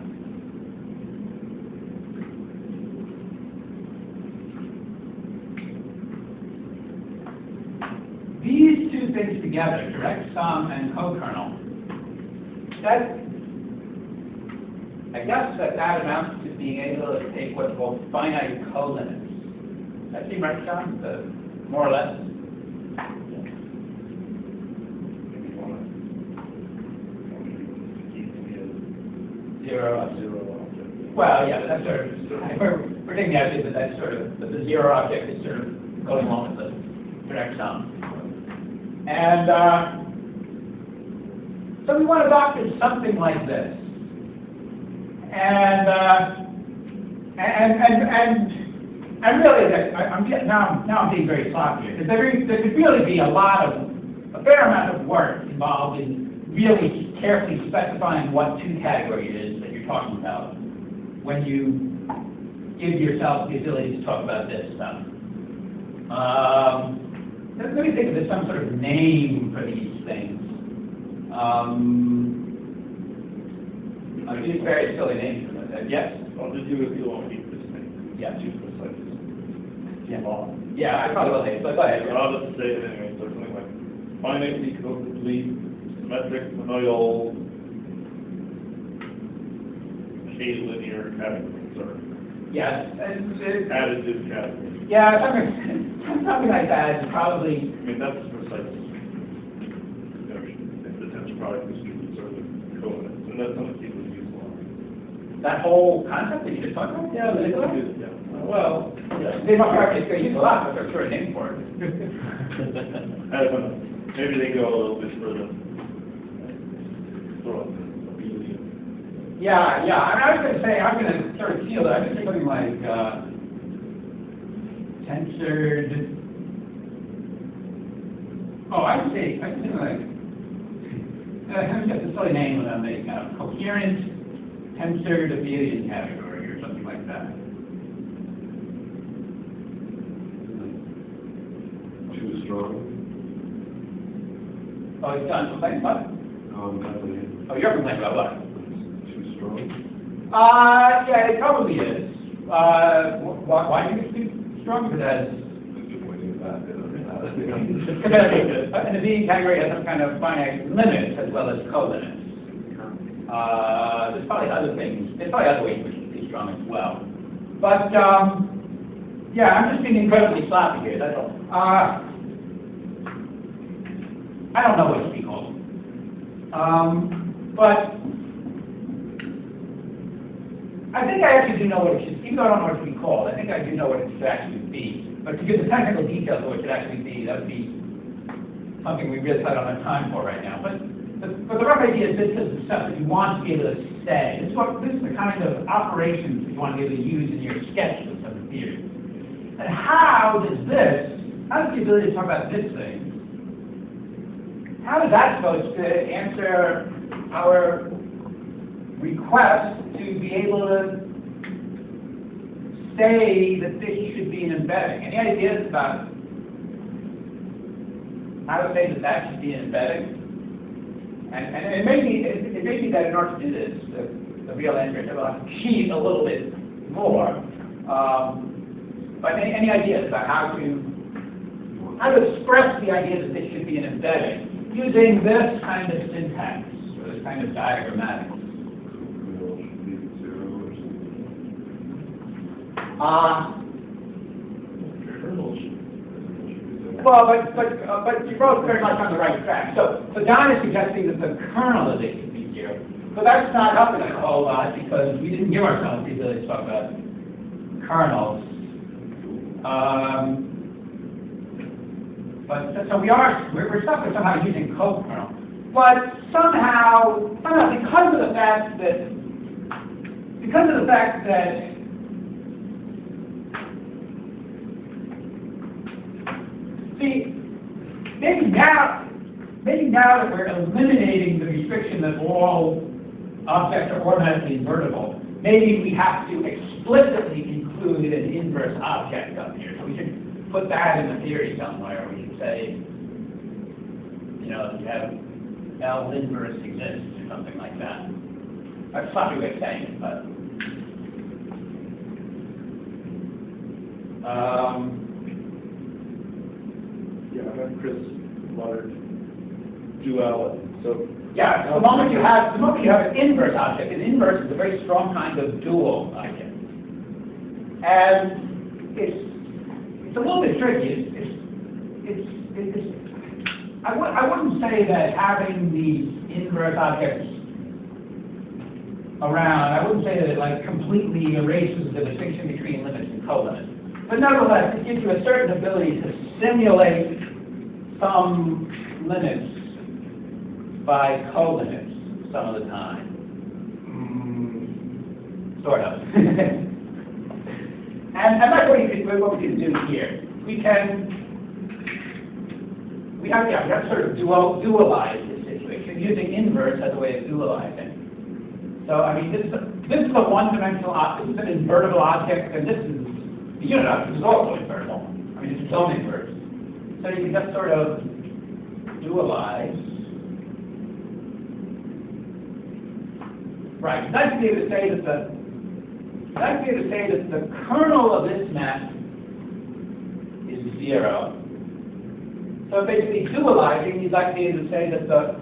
S3: These two things together, direct sum and co-kernel, I guess that amounts to being able to take what's called finite colimits. Does that seem right, John? More or less? Zero object. Well, yeah, but that's sort of, we're taking the idea that that's sort of, that the zero object is sort of going along with the direct sum. And so we want to doctrine something like this. And really, I'm being very sloppy here, because there could really be a fair amount of work involved in really carefully specifying what two category it is that you're talking about when you give yourself the ability to talk about this stuff. Let me think of some sort of name for these things. I'll use very silly names for that. Yes?
S2: I'll just do it if you won't keep this thing.
S3: Yeah.
S2: Too precise.
S3: Yeah.
S2: Long.
S3: Yeah, I probably will say, but go ahead.
S2: But I'll just say it anyway, so something like finitely complete, symmetric, monoidal, K-linear categories, or
S3: Yes, and,
S2: additive categories.
S3: yeah, something like that is probably,
S2: I mean, that's precise notion. If the tensor product is sort of coordinates, and that's something people use a lot.
S3: that whole concept that you just talked about?
S2: Yeah, they do, yeah.
S3: Well, they don't probably going to use a lot, but they're sure a name for it.
S2: I don't know. Maybe they go a little bit further. Sort of abelian.
S3: Yeah, yeah, I was going to say, I'm going to sort of feel that, I think something like, tensored, oh, I would say something like, that's a silly name that I'm making up, coherent tensored abelian category, or something like that.
S4: Too strong.
S3: Oh, it's done, complaining about it?
S4: Definitely.
S3: Oh, you're complaining about what?
S4: Too strong.
S3: Yeah, it probably is. Why do you think it's too strong? Because it has,
S4: Just pointing at that.
S3: and the abelian category has some kind of finite limits as well as co-limits. There's probably other things, there's probably other ways in which it's too strong as well. But, yeah, I'm just being incredibly sloppy here, that's all. I don't know what it should be called. But I think I actually do know what it should, even though I don't know what it should be called, I think I do know what it should actually be. But to give the technical details of what it should actually be, that would be something we really don't have time for right now. But the rough idea is this is the stuff that you want to be able to say. This is the kind of operations that you want to be able to use in your sketches of the theory. And how does the ability to talk about this thing, how is that supposed to answer our request to be able to say that this should be an embedding? Any ideas about how to say that that should be an embedding? And it may be that in order to do this, the real answer is will have to cheat a little bit more. But any ideas about how to express the idea that this should be an embedding using this kind of syntax or this kind of diagrammatics? Well, but you're both very much on the right track. So Don is suggesting that the kernel of it should be 0. But that's not helping us a whole lot because we didn't give ourselves the ability to talk about kernels. But so we're stuck with somehow using co-kernel. But somehow because of the fact that see, maybe now that we're eliminating the restriction that all objects are automatically invertible, maybe we have to explicitly include an inverse object up here. So we should put that in the theory somewhere. We should say, you know, if you have L inverse exists or something like that. That's a sloppy way of saying it, but.
S2: Yeah, I have Chris Leonard duality. So
S3: Yeah, the moment you have an inverse object, an inverse is a very strong kind of dual object. And it's a little bit tricky. I wouldn't say that having these inverse objects around, I wouldn't say that it like completely erases the distinction between limits and co-limits. But nevertheless, it gives you a certain ability to simulate some limits by co-limits some of the time. Sort of. and that's what we can do here. We have to sort of dualize this situation using inverse as a way of dualizing. So I mean, this is a one-dimensional object. This is an invertible object, and this is the unit object, which is also invertible. I mean, it's its own inverse. So you can just sort of dualize. Right. Nice to be able to say that the kernel of this map is is 0. So basically dualizing, you'd like me to say that the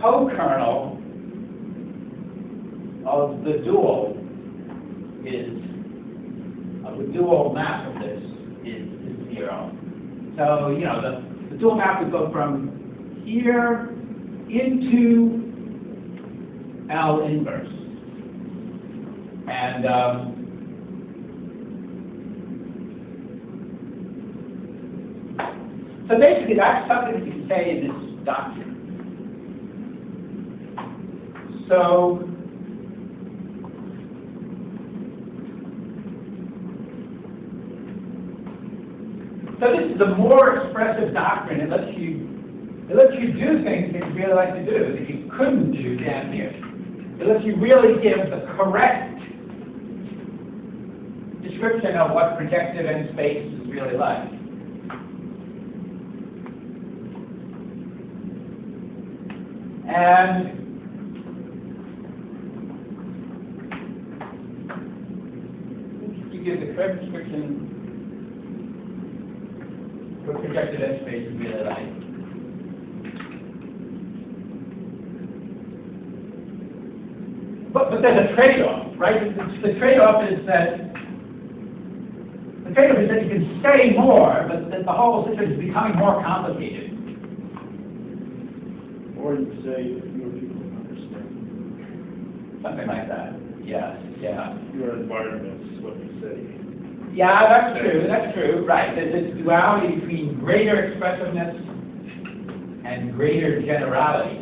S3: co-kernel of the dual the dual map of this is 0. So, you know, the dual map would go from here into L inverse. And so basically that's something that you can say in this doctrine. So this is a more expressive doctrine. It lets you do things that you really like to do that you couldn't do down here. It lets you really give the correct description of what projective in space is really like. And you give the correct description of what projective in space is really like. But there's a trade-off, right? The trade-off is that you can say more, but that the whole situation is becoming more complicated.
S2: Or you say fewer people understand.
S3: Something like that. Yeah.
S2: Your environment is what you say.
S3: Yeah, that's true, right. There's this duality between greater expressiveness and greater generality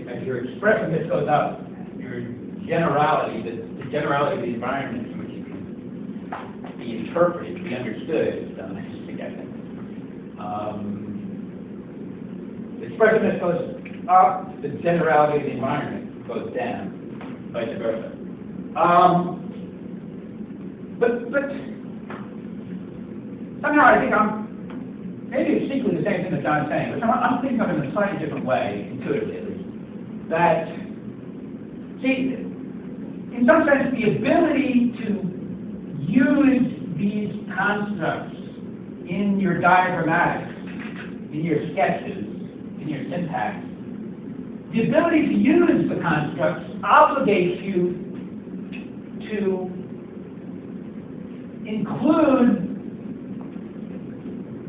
S3: as your expressiveness goes up, your generality, the generality of the environment in which you can be interpreted, be understood, the expressiveness goes up, the generality of the environment goes down, vice versa. But somehow I think maybe it's secretly the same thing that John's saying, but I'm thinking of it in a slightly different way, intuitively at least. That, see, in some sense, the ability to use these constructs in your diagrammatics, in your sketches, in your syntax, the ability to use the constructs obligates you to include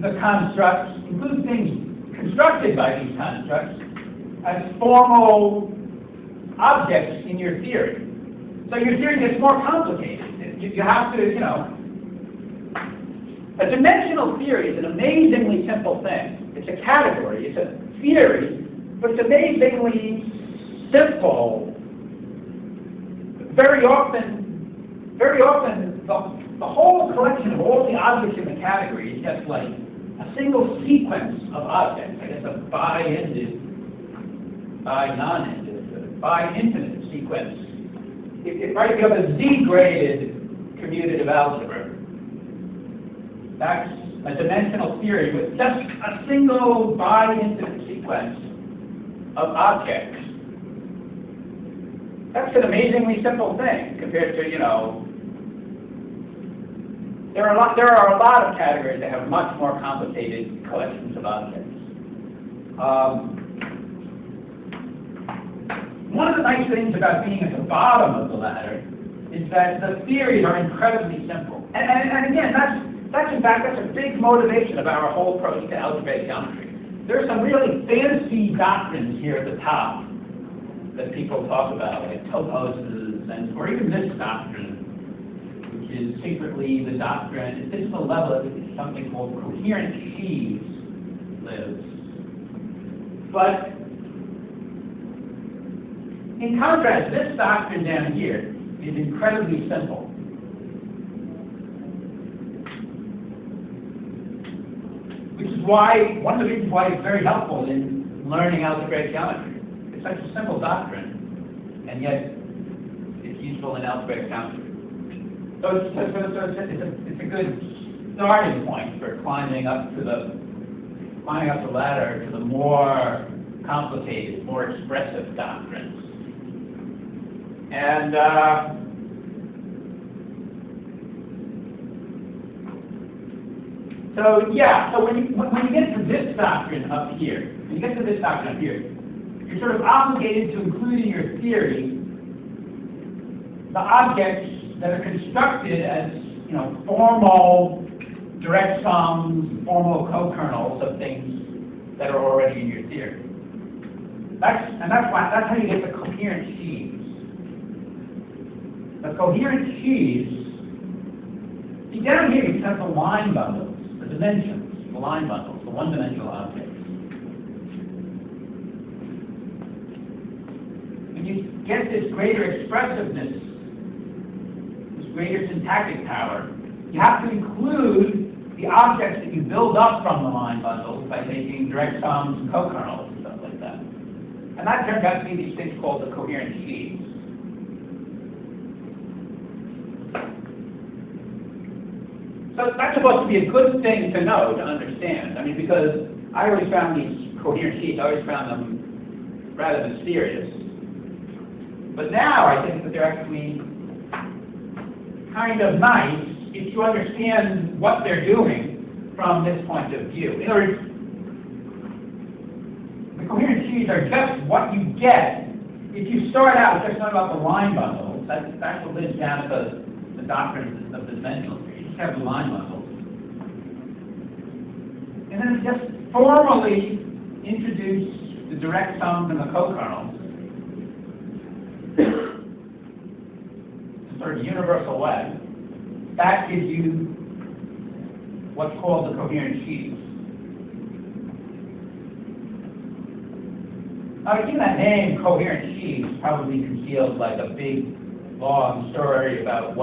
S3: the constructs, include things constructed by these constructs as formal objects in your theory. So your theory gets more complicated. You have to, you know, a dimensional theory is an amazingly simple thing. It's a category, it's a theory, but it's amazingly simple. Very often, the whole collection of all the objects in the category is just like a single sequence of objects. I guess a bi-infinite sequence. If I give a Z-graded commutative algebra, that's a dimensional theory with just a single bi-infinite sequence of objects. That's an amazingly simple thing compared to, you know, there are a lot of categories that have much more complicated collections of objects. One of the nice things about being at the bottom of the ladder is that the theories are incredibly simple. And again, that's in fact, that's a big motivation of our whole approach to algebraic geometry. There are some really fancy doctrines here at the top that people talk about, like toposes, or even this doctrine, which is secretly the doctrine, at this level, it's something called coherent sheaves lives. But in contrast, this doctrine down here is incredibly simple. Which is why, one of the reasons why it's very helpful in learning algebraic geometry. It's such a simple doctrine, and yet it's useful in algebraic geometry. So it's a good starting point for climbing up the ladder to the more complicated, more expressive doctrines. And so when you get to this doctrine up here, you're sort of obligated to include in your theory the objects that are constructed as, formal direct sums, formal co-kernels of things that are already in your theory. That's how you get the coherent sheaves. The coherent sheaves, see down here you have the line bundles, the dimensions, the line bundles, the one-dimensional objects. When you get this greater expressiveness, this greater syntactic power, you have to include the objects that you build up from the line bundles by taking direct sums and co-kernels and stuff like that. And that turns out to be these things called the coherent sheaves. So that's supposed to be a good thing to know, to understand. I mean, because I always found these coherent sheaves, I always found them rather mysterious. But now I think that they're actually kind of nice if you understand what they're doing from this point of view. In other words, the coherent sheaves are just what you get if you start out with just knowing about the line bundles. That's what lives down at the doctrines of the dimensional theory. You just have the line bundles. And then just formally introduce the direct sums and the co-kernels in sort of universal way. That gives you what's called the coherent sheaves. Now, even that name, coherent sheaves, probably conceals like a big, long story about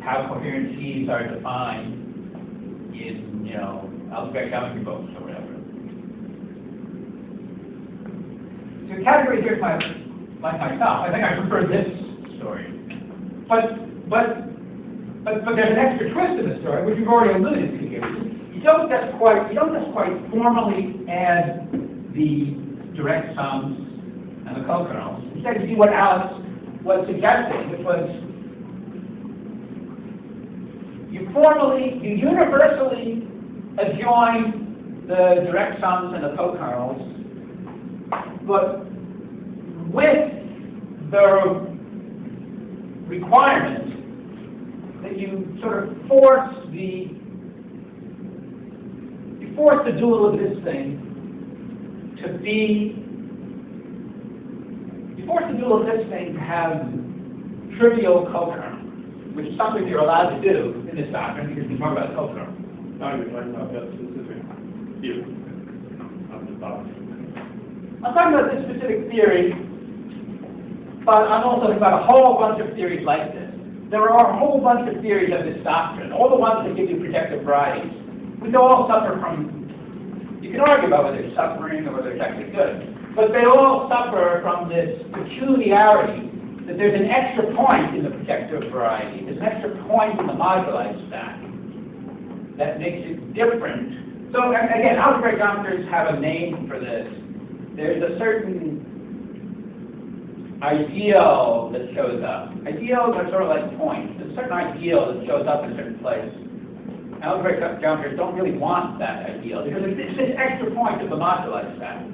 S3: how coherent sheaves are defined in, algebraic geometry books or whatever. So category theorists like myself, I think I prefer this story. But there's an extra twist in the story, which we've already alluded to here. You don't just quite formally add the direct sums and the co-kernels. Instead, you do what Alex was suggesting, which was you universally adjoin the direct sums and the co-kernels, but with the requirement that you sort of force the dual of this thing to have trivial co-kernels, which is something you're allowed to do in this doctrine because we talk about co-kernels.
S2: Now you're talking about that specific theory of the doctrine.
S3: I'm talking about this specific theory, but I'm also talking about a whole bunch of theories like this. There are a whole bunch of theories of this doctrine, all the ones that give you projective varieties. We all suffer from, you can argue about whether they're suffering or whether it's actually good, but they all suffer from this peculiarity that there's an extra point in the projective variety, there's an extra point in the moduli stack that makes it different. So again, algebraic geometers have a name for this. There's a certain ideal that shows up. Ideals are sort of like points. There's a certain ideal that shows up in a certain place. Algebraic geometers don't really want that ideal because it's this extra point of the moduli stack.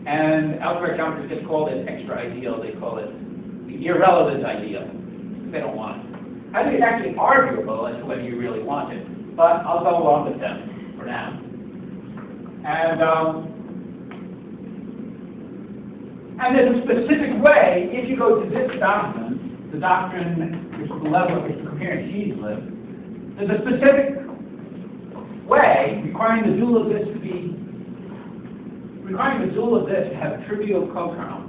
S3: And algebraic geometers just call this extra ideal, they call it the irrelevant ideal. They don't want it. I think it's actually arguable as to whether you really want it, but I'll go along with them for now. And there's a specific way, if you go to this doctrine, the doctrine which is the level at which the coherent sheaves live, there's a specific way requiring the dual of this to have trivial co-kernel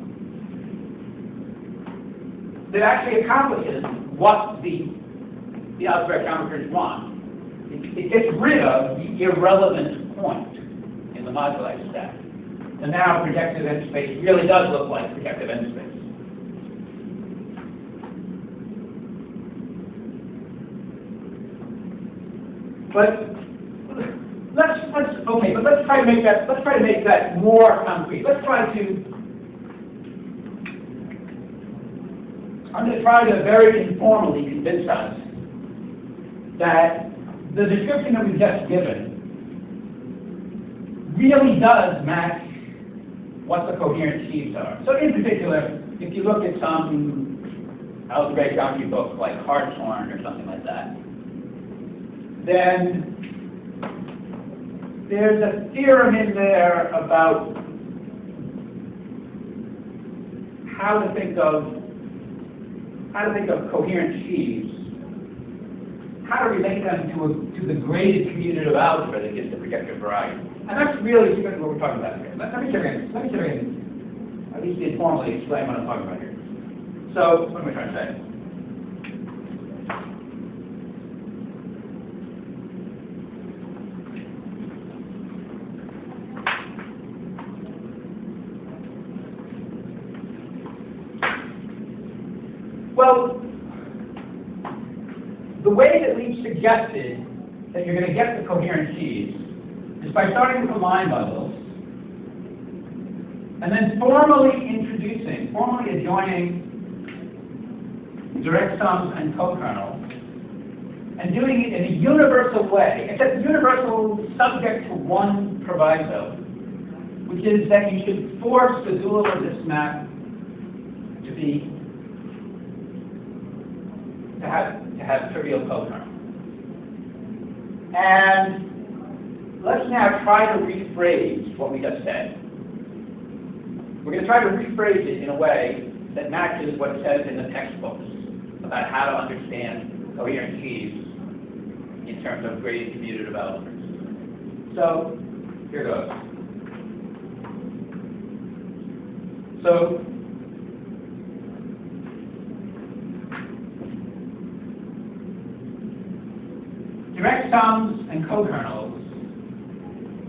S3: that actually accomplishes what the algebraic geometers want. It gets rid of the irrelevant point in the moduli stack. And now projective end space really does look like projective end space. But let's try to make that more concrete. Let's try to I'm going to try to very informally convince us that the description that we've just given really does match what the coherent sheaves are. So in particular, if you look at some algebraic geometry book like Hartshorne or something like that, then there's a theorem in there about how to think of coherent sheaves, how to relate them to the graded commutative algebra that gives the projective variety. And that's really what we're talking about here. Let me see if I can at least informally explain what I'm talking about here. So, what am I trying to say? Well, the way that we've suggested that you're going to get the coherent sheaves is by starting with the line bundles and then formally adjoining direct sums and co-kernels and doing it in a universal way, except universal subject to one proviso, which is that you should force the dual of this map to have trivial co-kernels. And let's now try to rephrase what we just said. We're going to try to rephrase it in a way that matches what it says in the textbooks about how to understand coherent sheaves in terms of graded commutative algebras. So, here goes. So, direct sums and co-kernels,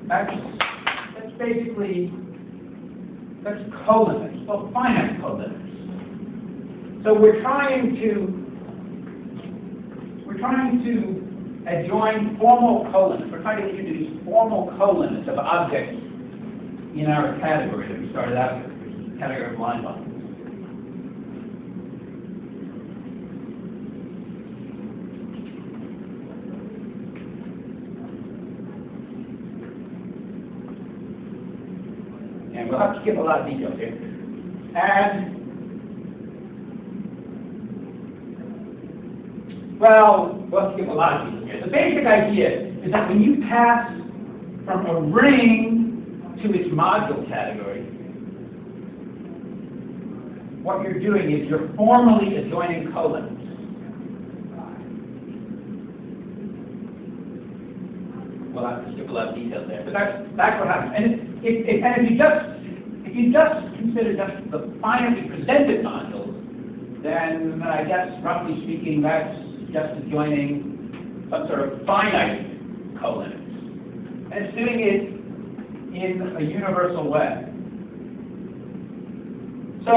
S3: that's basically, that's colimits, well, finite colimits. So we're trying to adjoin formal colimits. We're trying to introduce formal colimits of objects in our category that we started out with, which is the category of line bundles. And we'll have to skip a lot of details here. And well, we'll skip a lot of details here. The basic idea is that when you pass from a ring to its module category, what you're doing is you're formally adjoining colimits. We'll have to skip a lot of details there, but that's what happens. And if you just consider just the finitely presented modules, then I guess roughly speaking, that's just adjoining some sort of finite colimits. And it's doing it in a universal way. So,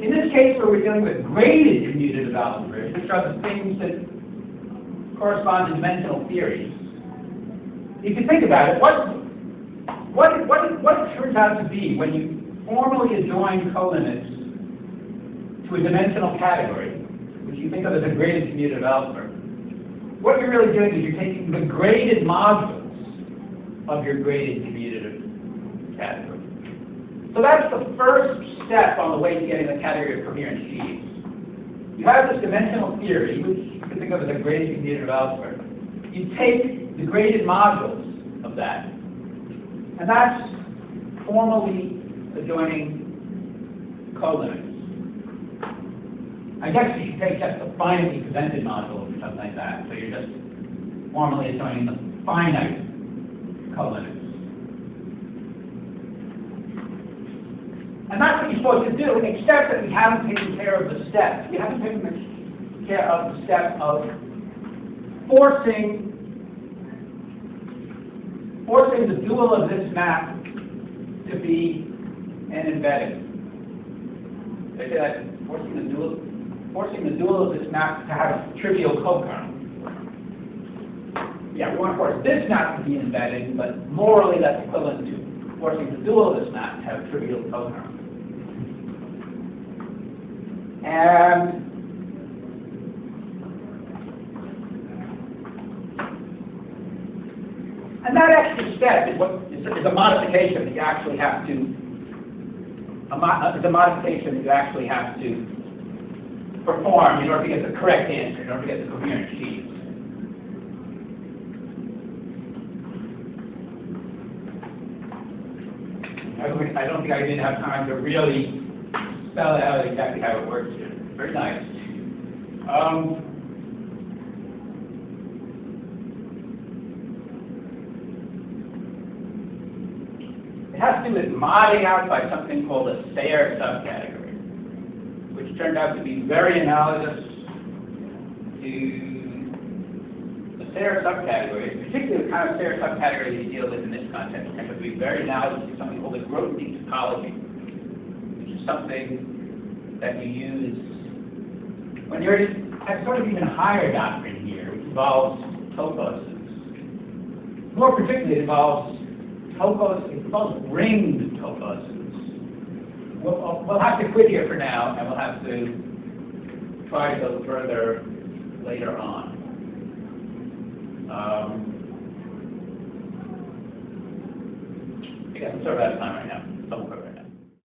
S3: in this case where we're dealing with graded commutative algebras, which are the things that correspond to dimensional theories, you can think about it. What it turns out to be when you formally adjoin colimits to a dimensional category, which you think of as a graded commutative algebra, what you're really doing is you're taking the graded modules of your graded commutative category. So that's the first step on the way to getting the category of coherent sheaves. You have this dimensional theory, which you can think of as a graded commutative algebra. You take the graded modules of that, and that's formally adjoining colimits. I guess you should take just the finitely presented modules or something like that. So you're just formally adjoining the finite colimits. And that's what you're supposed to do, except that we haven't taken care of the steps. We haven't taken care of the step of forcing the dual of this map to be an embedding. They say that forcing the dual of this map to have a trivial co-kernel. Yeah, we want to force this map to be an embedding, but morally that's equivalent to forcing the dual of this map to have trivial co-kernel.
S1: And that extra step is a modification that you actually have to, perform in order to get the correct answer, in order to get the coherent sheet. I don't think I did have time to really spell out exactly how it works here. Very nice. It has to do with modding out by something called a Sayre subcategory, which turned out to be very analogous to the Sayre subcategory, particularly the kind of Sayre subcategory that you deal with in this context, turned out to be very analogous to something called a growth-deep topology, which is something that you use when you're at sort of even higher doctrine here, which involves toposes. More particularly, it involves ringed toposes. We'll have to quit here for now, and we'll have to try to go further later on. I guess I'm sort of out of time right now.